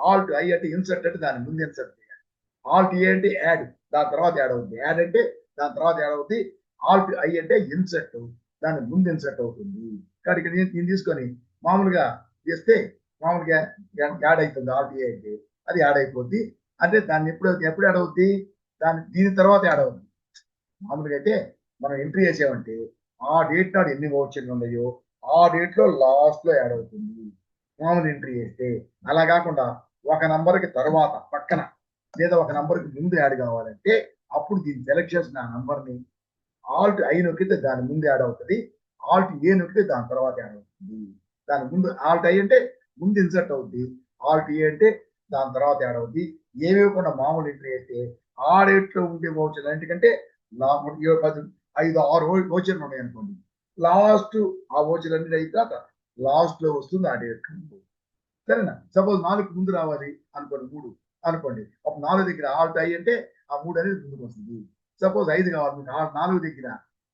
ఆల్ట్ ఐ అంటే ఇన్సర్ట్ అంటే దాని ముందు ఇన్సర్ట్ చేయాలి. ఆల్ట్ ఏ అంటే యాడ్, దాని తర్వాత యాడ్ అవుతుంది. యాడ్ అంటే దాని తర్వాత యాడ్ అవుతుంది. ఆల్ట్ ఐ అంటే ఇన్సర్ట్, దాని ముందు ఇన్సర్ట్ అవుతుంది. కాబట్టి ఇక్కడ నేను తీసుకొని మామూలుగా చేస్తే మామూలుగా యాడ్ అవుతుంది. ఆల్ట్ ఏ అంటే అది యాడ్ అయిపోద్ది. అంటే దాన్ని ఎప్పుడు యాడ్ అవుద్ది, దీని తర్వాత యాడ్ అవుతుంది. మామూలుగా అయితే మనం ఎంట్రీ చేసామంటే ఆ డేట్ నాడు ఎన్ని వౌచర్లు ఉన్నాయో ఆ డేట్ లో లాస్ట్ లో యాడ్ అవుతుంది మామూలు ఎంట్రీ చేస్తే. అలా కాకుండా ఒక నంబర్కి తర్వాత పక్కన లేదా ఒక నంబర్కి ముందు యాడ్ కావాలంటే అప్పుడు దీన్ని సెలెక్ట్ చేసిన ఆ నంబర్ని ఆల్ట్ ఐ నొక్కితే దాని ముందు యాడ్ అవుతుంది, ఆల్ట్ ఏ నొక్కితే దాని తర్వాత యాడ్ అవుతుంది. దాని ముందు ఆల్ట్ ఐ అంటే ముందు ఇన్సర్ట్ అవుద్ది, ఆల్ట్ ఏ అంటే దాని తర్వాత యాడ్ అవుద్ది. ఏవేవకుండా మామూలు ఎంట్రీ అయితే ఆ డేట్ లో ఉండే వౌచర్ ఎందుకంటే 10, 5, 6 వౌచర్లు ఉన్నాయి అనుకోండి, లాస్ట్ ఆ వౌచర్ అన్ని అయిన తర్వాత లాస్ట్ లో వస్తుంది ఆ డేట్. సరేనా? సపోజ్ 4 ముందు రావాలి అనుకోండి, 3 అనుకోండి. అప్పుడు 4 దగ్గర ఆల్ట్ ఐ అంటే ఆ 3 అనేది ముందుకు వస్తుంది. సపోజ్ 5 కావాలి మీకు 4 దగ్గర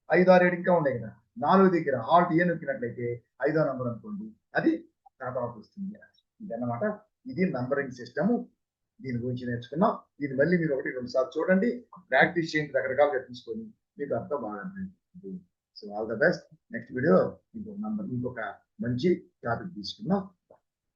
5, 6, 7 ఇంకా ఉన్నాయి కదా. 4 దగ్గర ఆల్ట్ ఏ నొక్కినట్లయితే 5వ నంబర్ అనుకోండి, అది తర్వాత వస్తుంది. ఇదన్నమాట. ఇది నంబరింగ్ సిస్టమ్. దీని గురించి నేర్చుకున్నాం. ఇది మళ్ళీ మీరు 1, 2 సార్లు చూడండి, ప్రాక్టీస్ చేయండి, రకరకాలుగా తీసుకొని మీకు అంతా బాగా అర్థమైంది. So all the best. Next video ఇంకొక మంచి టాపిక్ తీసుకుందాం.